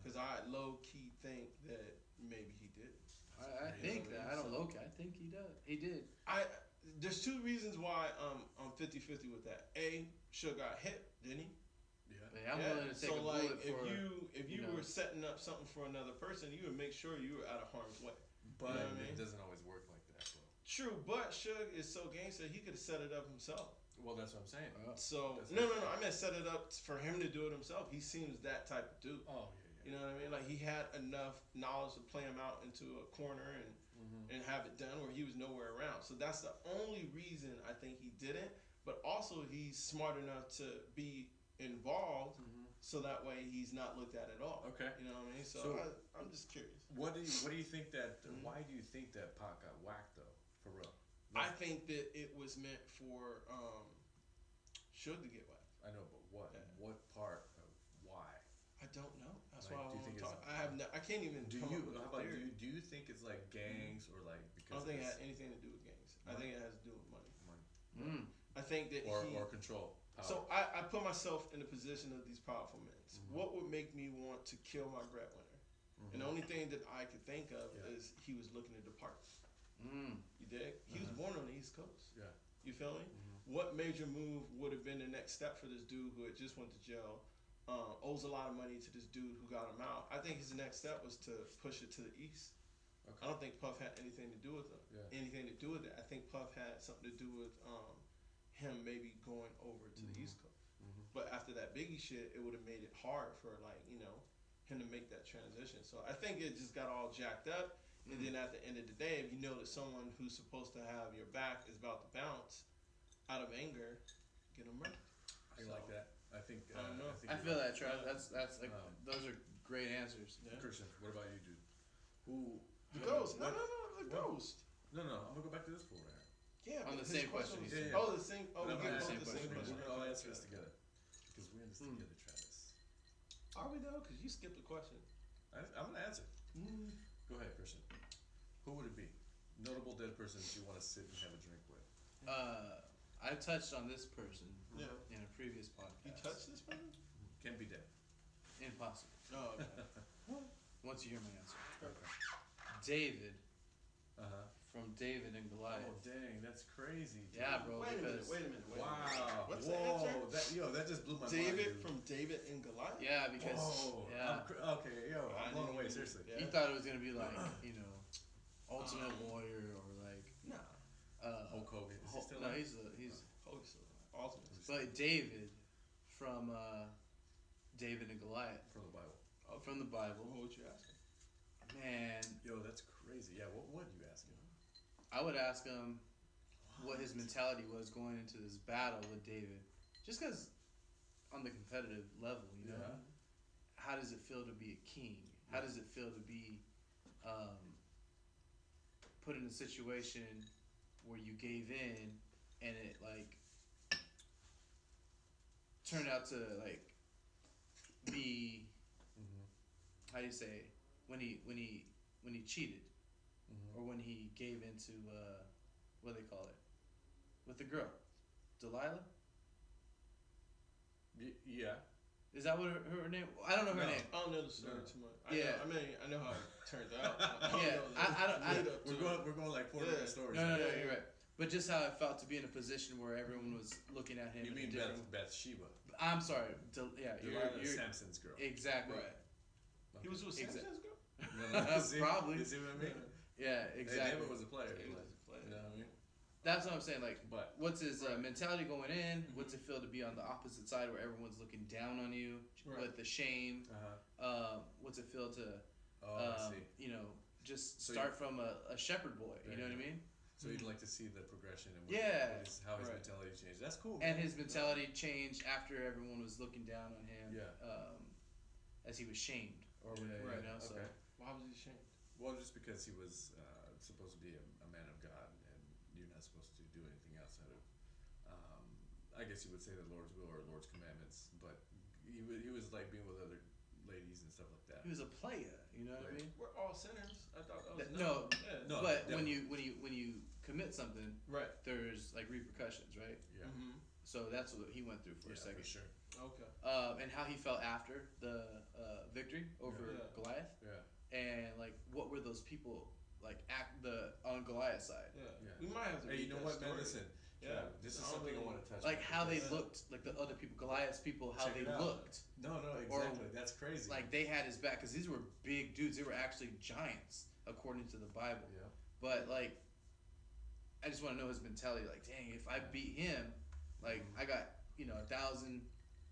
Because I low key think that maybe he did. I think that. I don't low key. I think he does. He did. There's two reasons why I'm 50-50 with that. A, Suge got hit, didn't he? Yeah, I'm willing to take a like bullet for. if you were setting up something for another person, you would make sure you were out of harm's way. But You know what I mean? it doesn't always work like that, bro. True, but Suge is so gangster, he could have set it up himself. Well, that's what I'm saying. So That's no, what I meant set it up for him to do it himself. He seems that type of dude. Oh, You know what I mean? Like he had enough knowledge to play him out into a corner and have it done where he was nowhere around. So that's the only reason I think he didn't. But also he's smart enough to be involved, so that way he's not looked at all. Okay. You know what I mean? So, So- I'm just curious. What do you think that? Why do you think that Pac got whacked though? For real. I think that it was meant for Suge to get whacked. I know, but what? Yeah. What part of why? I don't know. That's Like, why I do you want think to it's- talk. I have. I can't even. Do come you? up with How a about theory. do you think it's like gangs or like I because don't think it of had anything to do with gangs. I think it has to do with money. money I think that or he. control? Power. So I put myself in the position of these powerful men. Mhm. What would make me want to kill my breadwinner? And the only thing that I could think of Yeah. is he was looking to depart. Mm. You dig? He was born on the East Coast. Yeah. You feel me? What major move would have been the next step for this dude who had just went to jail, owes a lot of money to this dude who got him out? I think his next step was to push it to the east. Okay. I don't think Puff had anything to do with it. Yeah. Anything to do with it. I think Puff had something to do with him maybe going over to the East Coast. But after that Biggie shit, it would have made it hard for him to make that transition. So I think it just got all jacked up. And then at the end of the day, if you know that someone who's supposed to have your back is about to bounce, out of anger, get them murdered. I like that. I think. I don't know. I you're feel right. that, Trav. That's like those are great answers. Yeah. Christian, what about you, dude? Who? The ghost. No, what- the ghost. No, I'm gonna go back to this fool right now. Yeah. On but the his same question was- he said. Oh, the same. Oh, we No, get no, both same the same question. question. We're gonna all Okay, answer this okay. together because we're in this together, Travis. Are we though? Because you skipped the question. I'm gonna answer. Go ahead, Christian. Who would it be? Notable dead person that you want to sit and have a drink with. I touched on this person Yeah. in a previous podcast. You touched this person? Can't be dead. Impossible. Oh, okay. Once you hear my answer. Okay. David Uh-huh. from David and Goliath. Oh dang, that's crazy. Dude. Yeah, bro. Wait a minute. because Wait a minute. Wait a minute. Wow. What's Whoa. the answer? That just blew my mind. David dude. from David and Goliath. Yeah, because Whoa. yeah, Okay, yo, I I'm blown didn't away. even- Seriously. yeah. he thought it was gonna be like Ultimate Warrior or like Nah. Hulk Hogan. Is he still no, alive? he's Holy shit. Ultimate. but David from David and Goliath From the Bible. from the Bible. What would you ask him? Man, Yo, that's crazy. Yeah. What would you ask him? I would ask him what his mentality was going into this battle with David, just because on the competitive level, you know, Yeah. how does it feel to be a king? How does it feel to be put in a situation where you gave in and it like turned out to like be how do you say when he cheated or when he gave into what do they call it with the girl Delilah? Yeah. Is that what her name? I don't know her No. name. I don't know the story No. too much. Yeah. I know how it turned out. I don't Yeah, know the I don't- lead up to it. We're going like four Yeah. different stories. No, Yeah. you're right. But just how it felt to be in a position where everyone was looking at him. You in a mean different. Bathsheba? I'm sorry. Yeah, Delilah you're Samson's girl. exactly. Right. He was with Exact- Samson's girl? No, see? Probably. You see what I mean? Yeah, Hey, exactly. David was a player. He was like, a player. You know what I mean? That's what I'm saying. Like, But what's his mentality going in? What's it feel to be on the opposite side where everyone's looking down on you Right. with the shame? uh-huh. What's it feel to I see. You know, just So start from a shepherd boy. You know what I mean? So you'd like to see the progression and how his Right. mentality changed. That's cool. And man. his mentality changed after everyone was looking down on him. Yeah. As he was shamed or Yeah, whatever. yeah, You know. So okay. Why was he ashamed? Well, just because he was supposed to be a man of God, and you're not supposed to do anything outside of, I guess you would say the Lord's will or Lord's commandments. But he was like being with other ladies and stuff like that. he was a player. You know what I Right. mean? We're all sinners. I thought that was No. Yeah. No, But when definitely. you commit something, Right. there's like repercussions, right? Yeah. Mm-hmm. So that's what he went through for a Yeah, second. for sure. Okay. And how he felt after the victory over Yeah. Goliath, Yeah. and like what were those people like on Goliath's side, Yeah. Yeah. We might have to. Hey, you read know that what, man? story. Listen. Yeah. Trav, this is I don't something I really- want to touch. like on how they because- looked, like the other people, Goliath's people, how Check they it out. looked, No, Or- exactly. That's crazy. like they had his back because these were big dudes. They were actually giants according to the Bible. Yeah. But like, I just want to know his mentality. Like, dang, if I beat him, like I got 1,000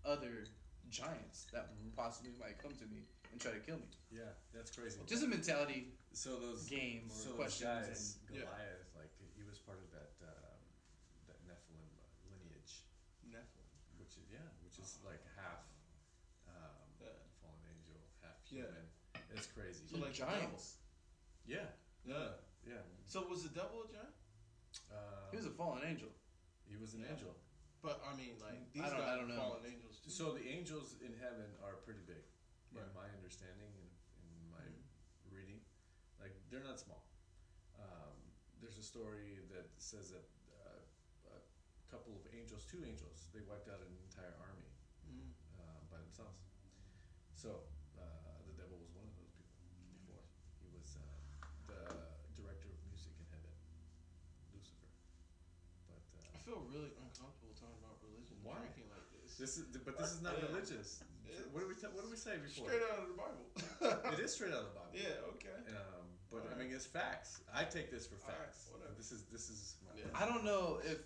other giants that Mhm. possibly might come to me and try to kill me. Yeah, that's crazy. Just a mentality So those game or so those questions. guys, And, Yeah. Goliath, like he was part of that that Nephilim lineage, Nephilim. which is like half Yeah. fallen angel, half Yeah. human. It's crazy. So, like, giants. yeah, Yeah. yeah. So was the devil a giant? He was a fallen angel. he was an Yeah. angel. But I mean, like these I guys don't are know. fallen angels too. So the angels in heaven are pretty big, Right. in my understanding and in my reading. Like they're not small. There's a story that says that a couple of angels, two angels, they wiped out an entire army Mm. by themselves. So the devil was one of those people. Before he was the director of music in heaven, Lucifer. But I feel really uncomfortable talking about religion and Why? drinking like this. this is not Yeah. religious. What did we say before? Straight out of the Bible. It is straight out of the Bible. Yeah. Okay. But I Alright. mean, it's facts. I take this for Alright, facts. whatever. This is. My Yeah. I don't know if,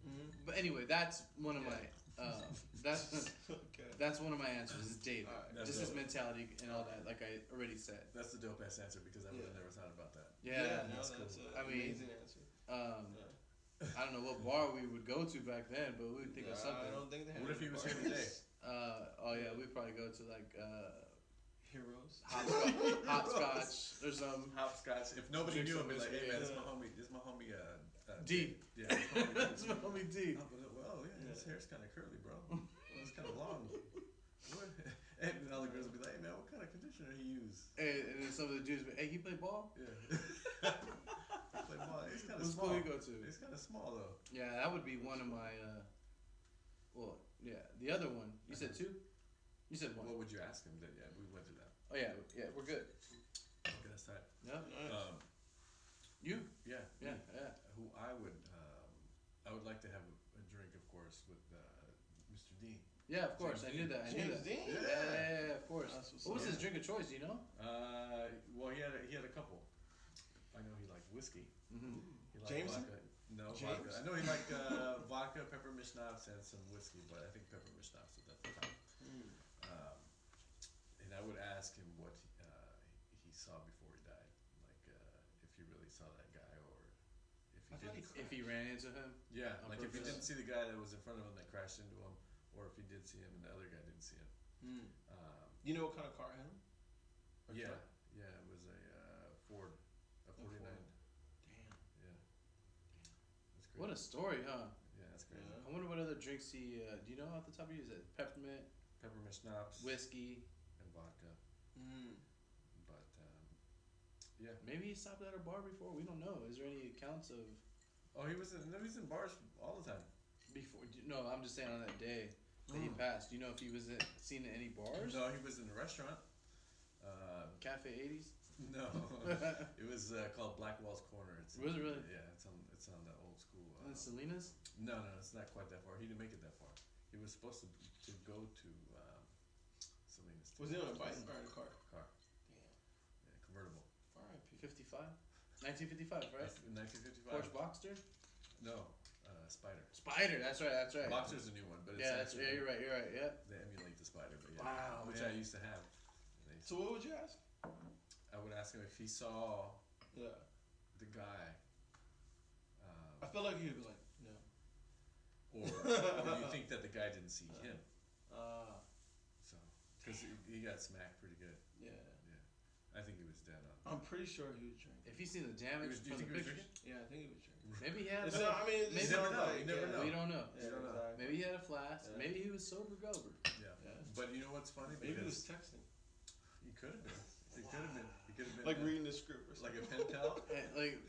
Mm-hmm. but anyway, that's one of Yeah. my that's Okay. that's one of my answers. Is David. Alright. That's Just his dope. mentality and all that, like I already said. That's the dope ass answer because I would have Yeah. never thought about that. Yeah. No, that's that's cool. an I mean, amazing answer. Um, Yeah. I don't know what bar we would go to back then, but we would think of I something. don't think they have What if he any was here bars. today? Oh yeah, we'd probably go to like Heroes. hopscotch or some. Hopscotch. If nobody Drink knew him, some be like, hey whiskey, man, this is yeah. my homie. This is my homie. D. Yeah. This is my homie D. That's my homie D. Oh, but, well, yeah, his Yeah. hair's kind of curly, bro. Well, it's kind of long. What? And then all the girls would be like, hey man, what kind of conditioner he use? And then some of the dudes, be, hey, he play ball. Yeah. He played ball. He's kind of What small. school you go to? He's kind of small though. Yeah, that would be one of my. Well, yeah, the other one. You said two. You said one. What would you ask him? That yeah, we went through that. Oh yeah, yeah, we're good. Okay, that's tight. Yeah. Nice. You. Yeah. Yeah, yeah. Who I would like to have a drink, of course, with Mr. Dean. Yeah, of course. James I knew Dean. that. I knew James that. Dean? Yeah, of course. That's what's What was up. his drink of choice? Do you know? Well, he had a couple. I know he liked whiskey. Mm-hmm. He liked Jameson? vodka. No, James? vodka. I know he liked vodka, peppermint schnapps, and some whiskey, but I think peppermint schnapps was at the top. Mm. And I would ask him what he saw before he died, like if he really saw that guy, or if he I thought he didn't. If he ran into him. Yeah, On like if he purpose. didn't see the guy that was in front of him that crashed into him, or if he did see him and the other guy didn't see him. Mm. Um, You know what kind of car had him? Or yeah, truck? yeah, it was a Ford, a 49. Damn. Yeah, that's crazy. What a story, huh? Yeah, that's crazy. Yeah. I wonder what other drinks he. Do you know off the top of your head? Is it peppermint, Peppermint schnapps whiskey? and vodka, Mm. but yeah. Maybe he stopped at a bar before. We don't know. Is there any accounts of Oh, he was in bars all the time. before? No, I'm just saying on that day that he passed. Do you know if he was seen at any bars? No, he was in a restaurant. Cafe 80s. No, it was called Blackwell's Corner. Was it really? Yeah, it's on the old school. And Selena's. No, it's not quite that far. He didn't make it that far. He was supposed to go to Salinas. Was he on a bike or in a car? Car. Damn. Yeah, convertible. R.I.P. 55. 1955, right? In 1955. Porsche Boxster. No, Spider. Spider. That's right. That's right. Boxer's a new one, but it's Yeah, that's actually, yeah. You're right. You're right. Yeah. They emulate the Spider, but yeah, Wow, which yeah. I used to have. And they- So what would you ask? would ask him if he saw Yeah. the guy. I feel like he'd be like, no. Or you think that the guy didn't see him. So, because he got smacked pretty good. Yeah. I think he was dead on. I'm pretty sure he was drinking. If you seen the damage Do you from think the he was pictures, drinking? Yeah, I think he was drinking. maybe he had. It's not, I mean, maybe it sounds like, you never know. We don't know. Yeah, You don't know. exactly. Maybe he had a flask. Yeah. Maybe he was sober gober. Yeah. Yeah. But you know what's funny? Maybe he was Because texting. he could have been. He could have been. He could have been. Like reading the script or like something. a pen pal. Like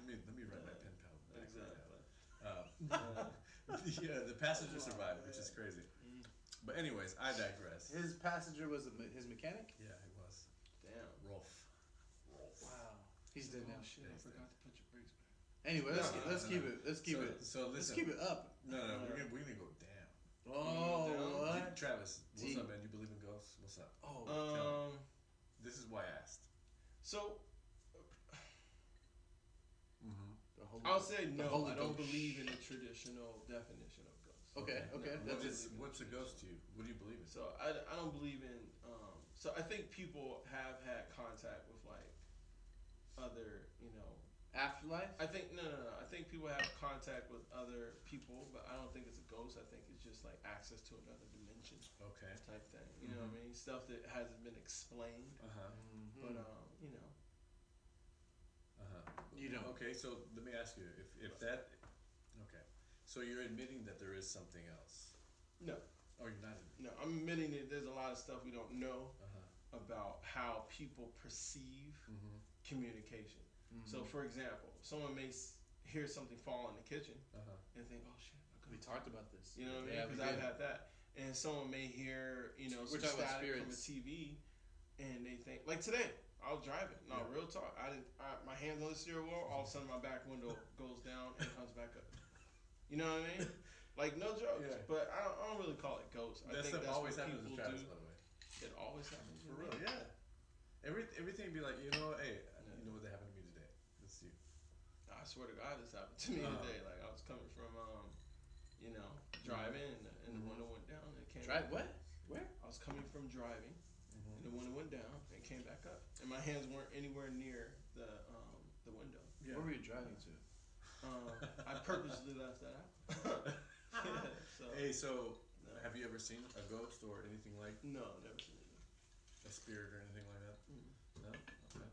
Let me write my pen pal. Back Exactly. The passenger survived, which is crazy. But anyways, I digress. his passenger was his mechanic. Yeah, it was. Damn. Rolf. Wow, he's dead now. Oh shit! I Yeah, he's forgot to put your brakes back. Anyway, let's keep it. Let's keep So it. Let's listen. keep it up. No, we're gonna go down. Oh, down? what? Travis, what's Deep. up, man? You believe in ghosts? What's up? Oh, This is why I asked. So the whole- I'll say the no. Holy I don't Ghost. believe in the traditional definition of ghosts. Okay, okay. What That's is, what's a ghost to you? What do you believe in? So I don't believe in. So I think people have had contact with like other, afterlife. I think no. I think people have contact with other people, but I don't think it's a ghost. I think it's just like access to another dimension Okay. type thing. You know what I mean? Stuff that hasn't been explained, Mm-hmm. but You don't. Okay, so let me ask you, if that, okay, so you're admitting that there is something else? No. Oh, you're not admitting? no. I'm admitting that there's a lot of stuff we don't know Uh-huh. about how people perceive communication. Mm-hmm. So, for example, someone may hear something fall in the kitchen Uh-huh. and think, "Oh shit!" We talked about this. You know what I mean? Yeah, we Because I've did. had that. And someone may hear, We're some talking about static from a spirits. TV, and they think, like today, I was driving. No, Yeah. real talk. My hands on the steering wheel. All of a sudden, my back window goes down and comes back up. You know what I mean? Like no jokes. Yeah. But I don't really call it ghosts. I That think stuff that's always what happens to people Travis, do. by the way. It always happens For to real, me. yeah. Everything be like, hey, you know what that happened to me today? Let's see. I swear to God, this happened to me today. Like I was coming from, driving, and the window went down and it came. Drive back what? Where? I was coming from driving, and the window went down and came back up, and my hands weren't anywhere near the window. Yeah. Where were you driving to? I purposely left that out. So Hey, so no. have you ever seen a ghost or anything like No, never seen it. a spirit or anything like that? No? Okay.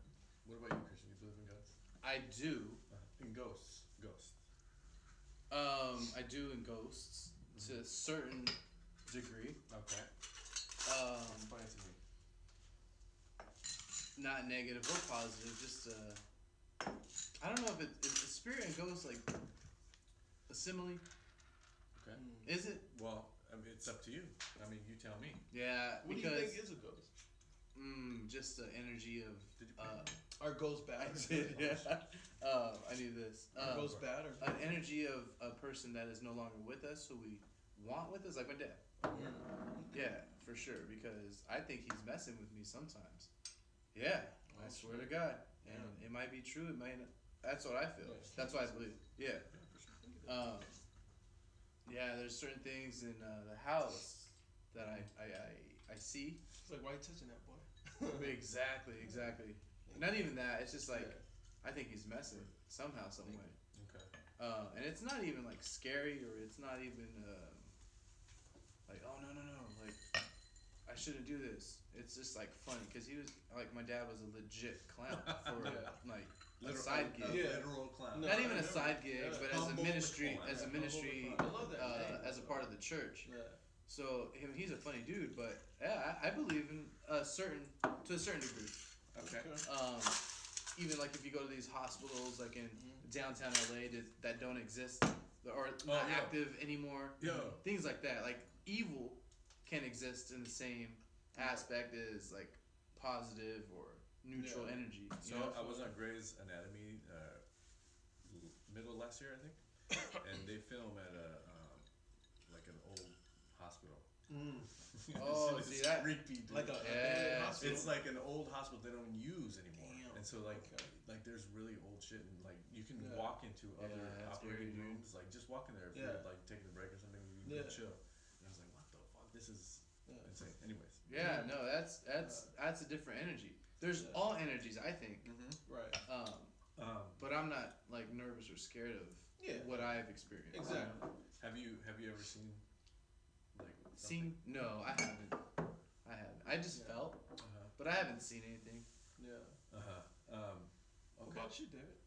What about you, Christian? You believe in ghosts? I do. In ghosts. Ghosts. I do in ghosts to a certain degree. Okay. Explain to me. Not negative or positive, just I don't know if it's spirit and ghost like a simile. Okay. Is it? Well, I mean, it's up to you. I mean, you tell me. Yeah, What do because you think is a ghost? just the energy of Did you Are ghosts bad? I did, yeah. I need this. Are ghosts bad or An energy of a person that is no longer with us, who we want with us, like my dad. Yeah, for sure, because I think he's messing with me sometimes. Yeah, I swear to God. And it might be true, it might not. That's what I feel. That's what I believe. Yeah. Yeah, there's certain things in the house that I see. It's like, why are you touching that boy? Exactly. Not even that. It's just like I think he's messing somehow, some way. Okay. And it's not even like scary, or it's not even like, oh no, like I shouldn't do this. It's just like funny because he was like, my dad was a legit clown for like a side gig. Literal clown. No, Not even I a know. side gig, Yeah. but as a Humble ministry, clown. as a Yeah, ministry, humble clown. I love that name. as a part of the church. Yeah. So he's a funny dude, but yeah, I believe in to a certain degree. Okay. Even like if you go to these hospitals like in downtown LA that don't exist or not active anymore, things like that. Like evil can exist in the same aspect as like positive or neutral energy. So I was on Grey's Anatomy middle last year, I think, and they film at like an old hospital. Oh, It's see that? creepy, dude. Like a Yeah. hospital. It's like an old hospital they don't use anymore. Damn. And so like Okay. like there's really old shit, and like you can Yeah. walk into other that's operating scary, dude. rooms, like just walk in there if Yeah. you're like taking a break or something, you can Yeah. chill. And I was like, what the fuck? This is Yeah. insane. Anyways. Yeah, no, that's a different energy. There's all energies, I think. Right. But I'm not like nervous or scared of what I've experienced. Exactly. Have you ever seen like seen? No, I haven't. I just felt, but I haven't seen anything. Yeah. What Okay. about you, David?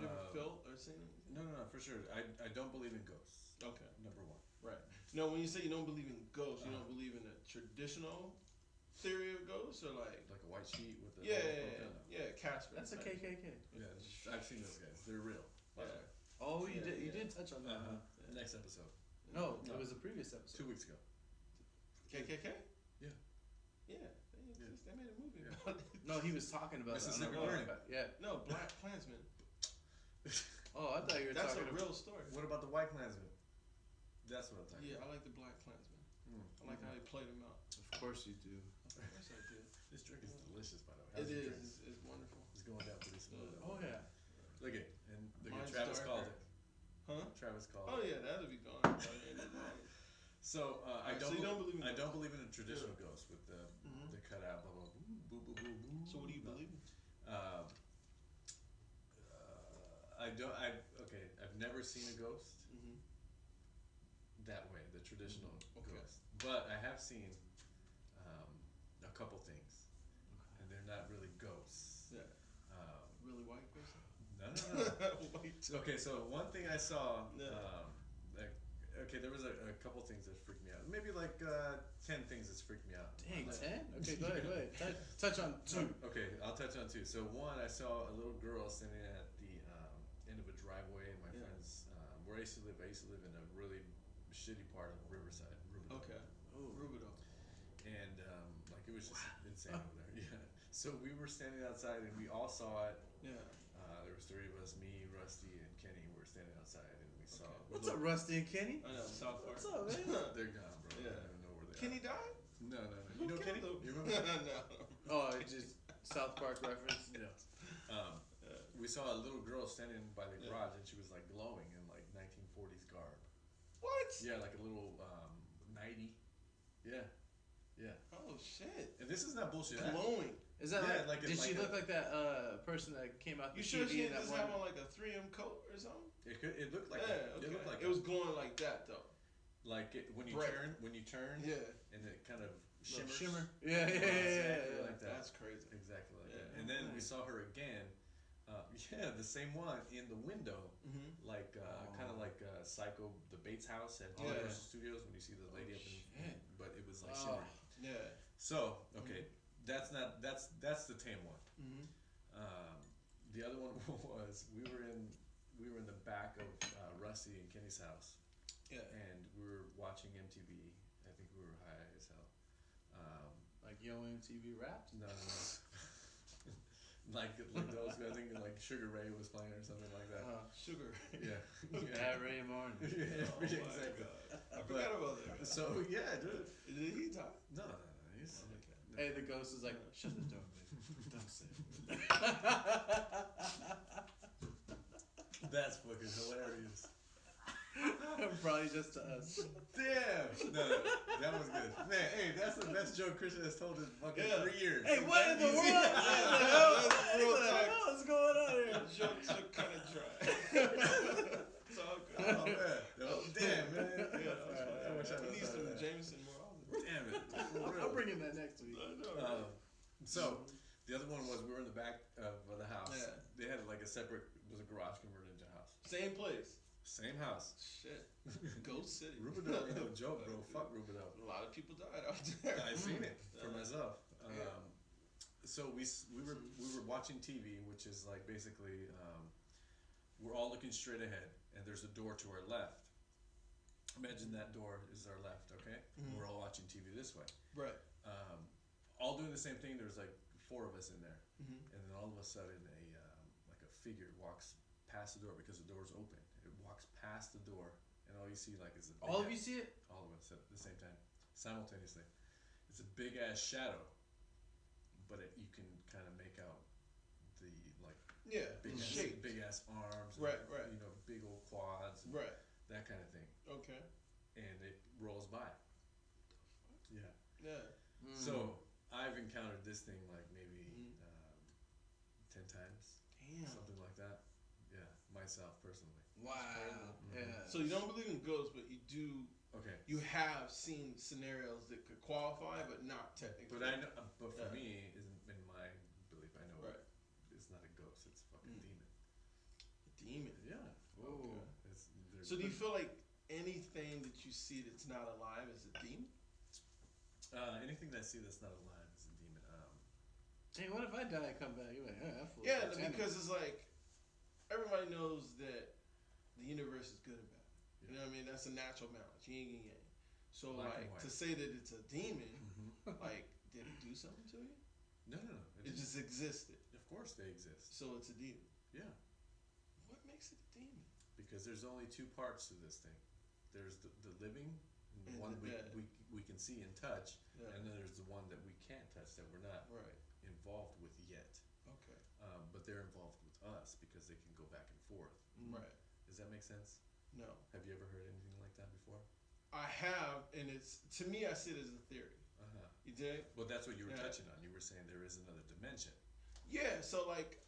You ever felt or seen anything? No, for sure. I don't believe in ghosts. Okay. Number one. Right. No, when you say you don't believe in ghosts, you don't believe in a traditional theory of ghosts, or like a white sheet with the Casper. That's a KKK. Yeah, I've seen those guys. They're real. By the way. Oh, you did touch on that. Next episode. No, it was a previous episode. 2 weeks ago. KKK? Yeah. Yeah. They made a movie Yeah. about it. No, he was talking about Mississippi that. Burning. Yeah. No, Black Klansman. Oh, I thought you were That's talking a real story. What about the white Klansman? That's what I'm talking Yeah, about. I like the Black Klansman. I like how they played them out. Of course you do. Of course I do. This drink is delicious, by the way. It How's your is. drink? It's wonderful. It's going down pretty smooth. Oh yeah. Look at Mine's Travis darker. called it. Huh? Travis called Oh it. yeah, that'll be gone by the end of the night. So Alright, so you don't believe in I don't ghosts? believe in a traditional ghost with the cutout blah blah boo boo boo boo. So what do you believe in? I've never seen a ghost that way, the traditional ghost. But I have seen a couple things, and they're not really ghosts. Yeah. Really white person? No. White. Okay, so one thing I saw, Yeah. there was a couple things that freaked me out. Maybe like 10 things that freaked me out. Dang, 10? Okay, go ahead. Touch on 2. Okay, I'll touch on 2. So one, I saw a little girl standing at the end of a driveway in my friend's, where I used to live. I used to live in a really shitty part of Riverside. Rubidoux. Okay. Rubidoux. And it was just insane over there. Yeah. So we were standing outside and we all saw it. Yeah. There was 3 of us, me, Rusty, and Kenny. We were standing outside and we saw. What's up, Rusty and Kenny? I know, South Park. What's up, man? They're gone, bro. Yeah. I don't even know where they Kenny died? are. No. You know Kenny? Them? You remember? No. Oh, it's just South Park reference. Yeah. We saw a little girl standing by the garage and she was like glowing in like 1940s garb. What? Yeah, like a little nightie. Yeah. Oh shit. And this is not bullshit. Glowing. Is that Yeah, like, like did a- she like look a- like that person that came out the You sure TV she in didn't that just one? have on like a 3M coat or something? It looked like Yeah, okay. it looked like It was glowing like that though. like when you Bright. turn Yeah. and it kind of Little shimmers. shimmer. Yeah. Exactly like that. That's crazy. Exactly like Yeah. that. And then we saw her again. The same one in the window, like kind of like Psycho, the Bates house at Universal Studios when you see the lady up in, but it was like shimmering. Yeah. So that's the tame one. The other one was we were in the back of Rusty and Kenny's house. Yeah. And we were watching MTV. I think we were high as hell. Like Yo MTV Raps? No. like those, I think like Sugar Ray was playing or something like that. Sugar. Yeah. At Ray Martin. Yeah, Oh my exactly. God. I forgot about that. So yeah, dude. Did he die? No. He's Hey, the ghost is like, shut the door, baby. Don't say it. That's fucking hilarious. Probably just to us. Damn. No, that was good. Man, hey, that's the best joke Christian has told in fucking 3 years. Hey, what in the world? Real What the talk. hell is going on here? Jokes are kind of dry. It's all good. Oh man. Damn, man. Yeah, I wish I we was need some that. Jameson more often. Damn it. For real. I'm bringing that next week. I know, right? So the other one was we were in the back of the house. Yeah. They had like a separate. It was a garage converted into a house. Same place. Same house. Shit. Ghost City. Rubidoux, no joke, bro. Fuck Rubidoux. A lot of people died out there. I seen it for myself. Yeah. So we were watching TV, which is like basically we're all looking straight ahead, and there's a door to our left. Imagine that door is our left, okay? We're all watching TV this way. Right. All doing the same thing. There's like 4 of us in there, Mm-hmm. and then all of a sudden a figure walks past the door because the door's open. It walks past the door, and all you see like is a big All of you see it? all of us at the same time, simultaneously. It's a big ass shadow, but you can kind of make out the like Yeah. Shape. big ass arms, Right, and, right. You know, big old quads, and Right. that kind of thing, Okay. and it rolls by. Yeah. Yeah. So I've encountered this thing like maybe times. Damn. Something like that. Yeah, myself personally. Wow. Mm-hmm. Yeah. So you don't believe in ghosts, but you do. Okay. You have seen scenarios that could qualify, but not technically. But I know. But for Yeah. me, in my belief, I know Right. it's not a ghost. It's a fucking demon. Demon. Yeah. Ooh. So do you feel like anything that you see that's not alive is a demon? Anything that I see that's not alive is a demon. Hey, what if I die and come back? You're like, that fool's Yeah, satanic. because it's like everybody knows that the universe is good and bad. You know what I mean? That's a natural balance, yin and yang. So Black and like white. to say that it's a demon, Mm-hmm. like did it do something to you? No. It just existed. Of course they exist. So it's a demon. Yeah. What makes it a demon? Because there's only two parts to this thing. There's the living, and the And one the dead. we can see and touch, Yeah. and then there's the one that we can't touch that we're not Right. involved with yet. Okay. But they're involved with us because they can go back and forth. Right. Does that make sense? No. Have you ever heard anything like that before? I have, and it's to me, I see it as a theory. Uh-huh. You dig? Well, that's what you were Yeah. touching on. You were saying there is another dimension. Yeah. So like,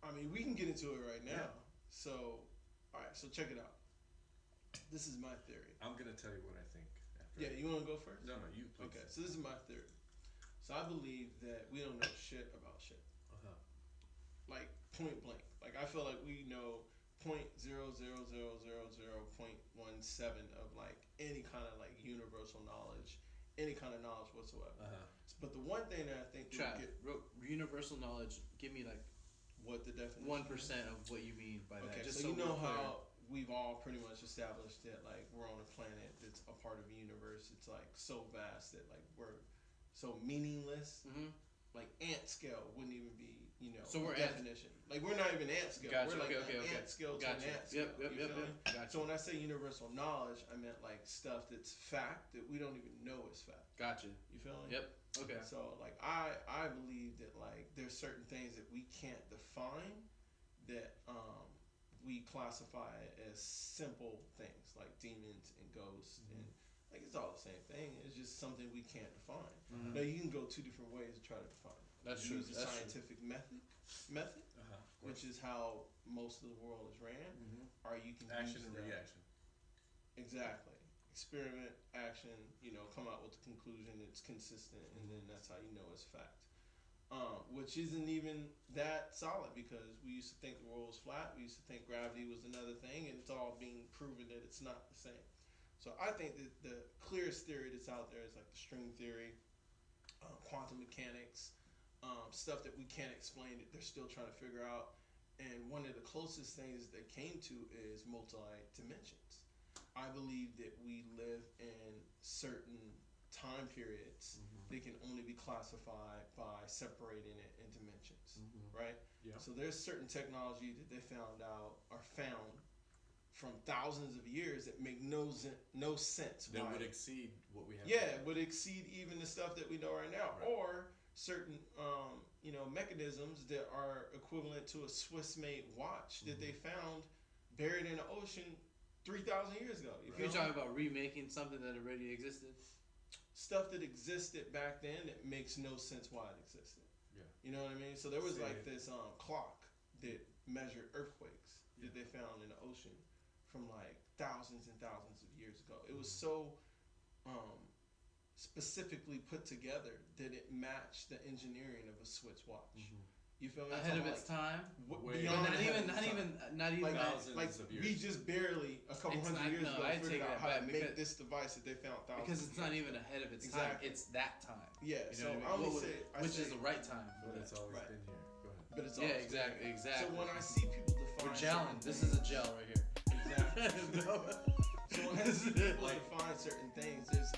I mean, we can get into it right now. Yeah. So, all right. So check it out. This is my theory. I'm gonna tell you what I think. After Yeah. You want to go first? No, you. Please. Okay. So this is my theory. So I believe that we don't know shit about shit. Uh-huh. Like point blank. Like I feel like we know 0.00000.17 of like any kind of like universal knowledge, any kind of knowledge whatsoever. Uh-huh. But the one thing that I think we Trav, get universal knowledge. Give me like what the definition 1% of what you mean by that. Okay, Just so you know we're clear. how we've all pretty much established that like we're on a planet that's a part of a universe. It's like so vast that like we're so meaningless. Mhm. Like ant scale wouldn't even be, So we're a definition. Like we're not even ant scale. Gotcha, We're like okay, an okay. ant scale to Gotcha. an ant scale. Yep. You feel me? Gotcha. So when I say universal knowledge, I meant like stuff that's fact that we don't even know is fact. Gotcha. You feel me? Yep. Okay. So like I believe that like there's certain things that we can't define that we classify as simple things like demons and ghosts and like it's all the same thing. It's just something we can't define. Mhm. Now you can go two different ways to try to define it. That's You true. use the That's true. scientific method, Uh-huh. which is how most of the world is ran, or you can Action use and the- reaction. Exactly. Experiment, action, come out with the conclusion that's consistent, and then that's how you know it's fact. Which isn't even that solid because we used to think the world was flat. We used to think gravity was another thing, and it's all being proven that it's not the same. So I think that the clearest theory that's out there is like the string theory, quantum mechanics, stuff that we can't explain that they're still trying to figure out. And one of the closest things they came to is multi-dimensions. I believe that we live in certain time periods that can only be classified by separating it in dimensions, right? Yeah. So there's certain technology that they found from thousands of years that make no sense. That why. would exceed what we have. Yeah, today. it would exceed even the stuff that we know right now, Right. or certain mechanisms that are equivalent to a Swiss-made watch that they found buried in the ocean 3,000 years ago. You You're feel talking me? about remaking something that already existed? Stuff that existed back then that makes no sense why it existed. Yeah. You know what I mean? So there was See like it. this clock that measured earthquakes that they found in the ocean from like thousands and thousands of years ago. It was so specifically put together that it matched the engineering of a Swiss watch. You feel me? I'm Ahead of talking its like, time? Way beyond But ahead of its time. not even Like, thousands like of years. we just barely a couple It's hundred not- years no, ago I figured take out that how to back make because- this device that they found thousands. Because it's of not years even ago. ahead of its Exactly. time. It's that time. Yeah, You so know I what I only mean? say, Which is the right time for But that. it's always Right. been here. Go ahead. but it's Yeah, always exactly. So when I see people define We're gelling. certain This is a things- gel right here. Exactly. So when I see people Like- define certain things, there's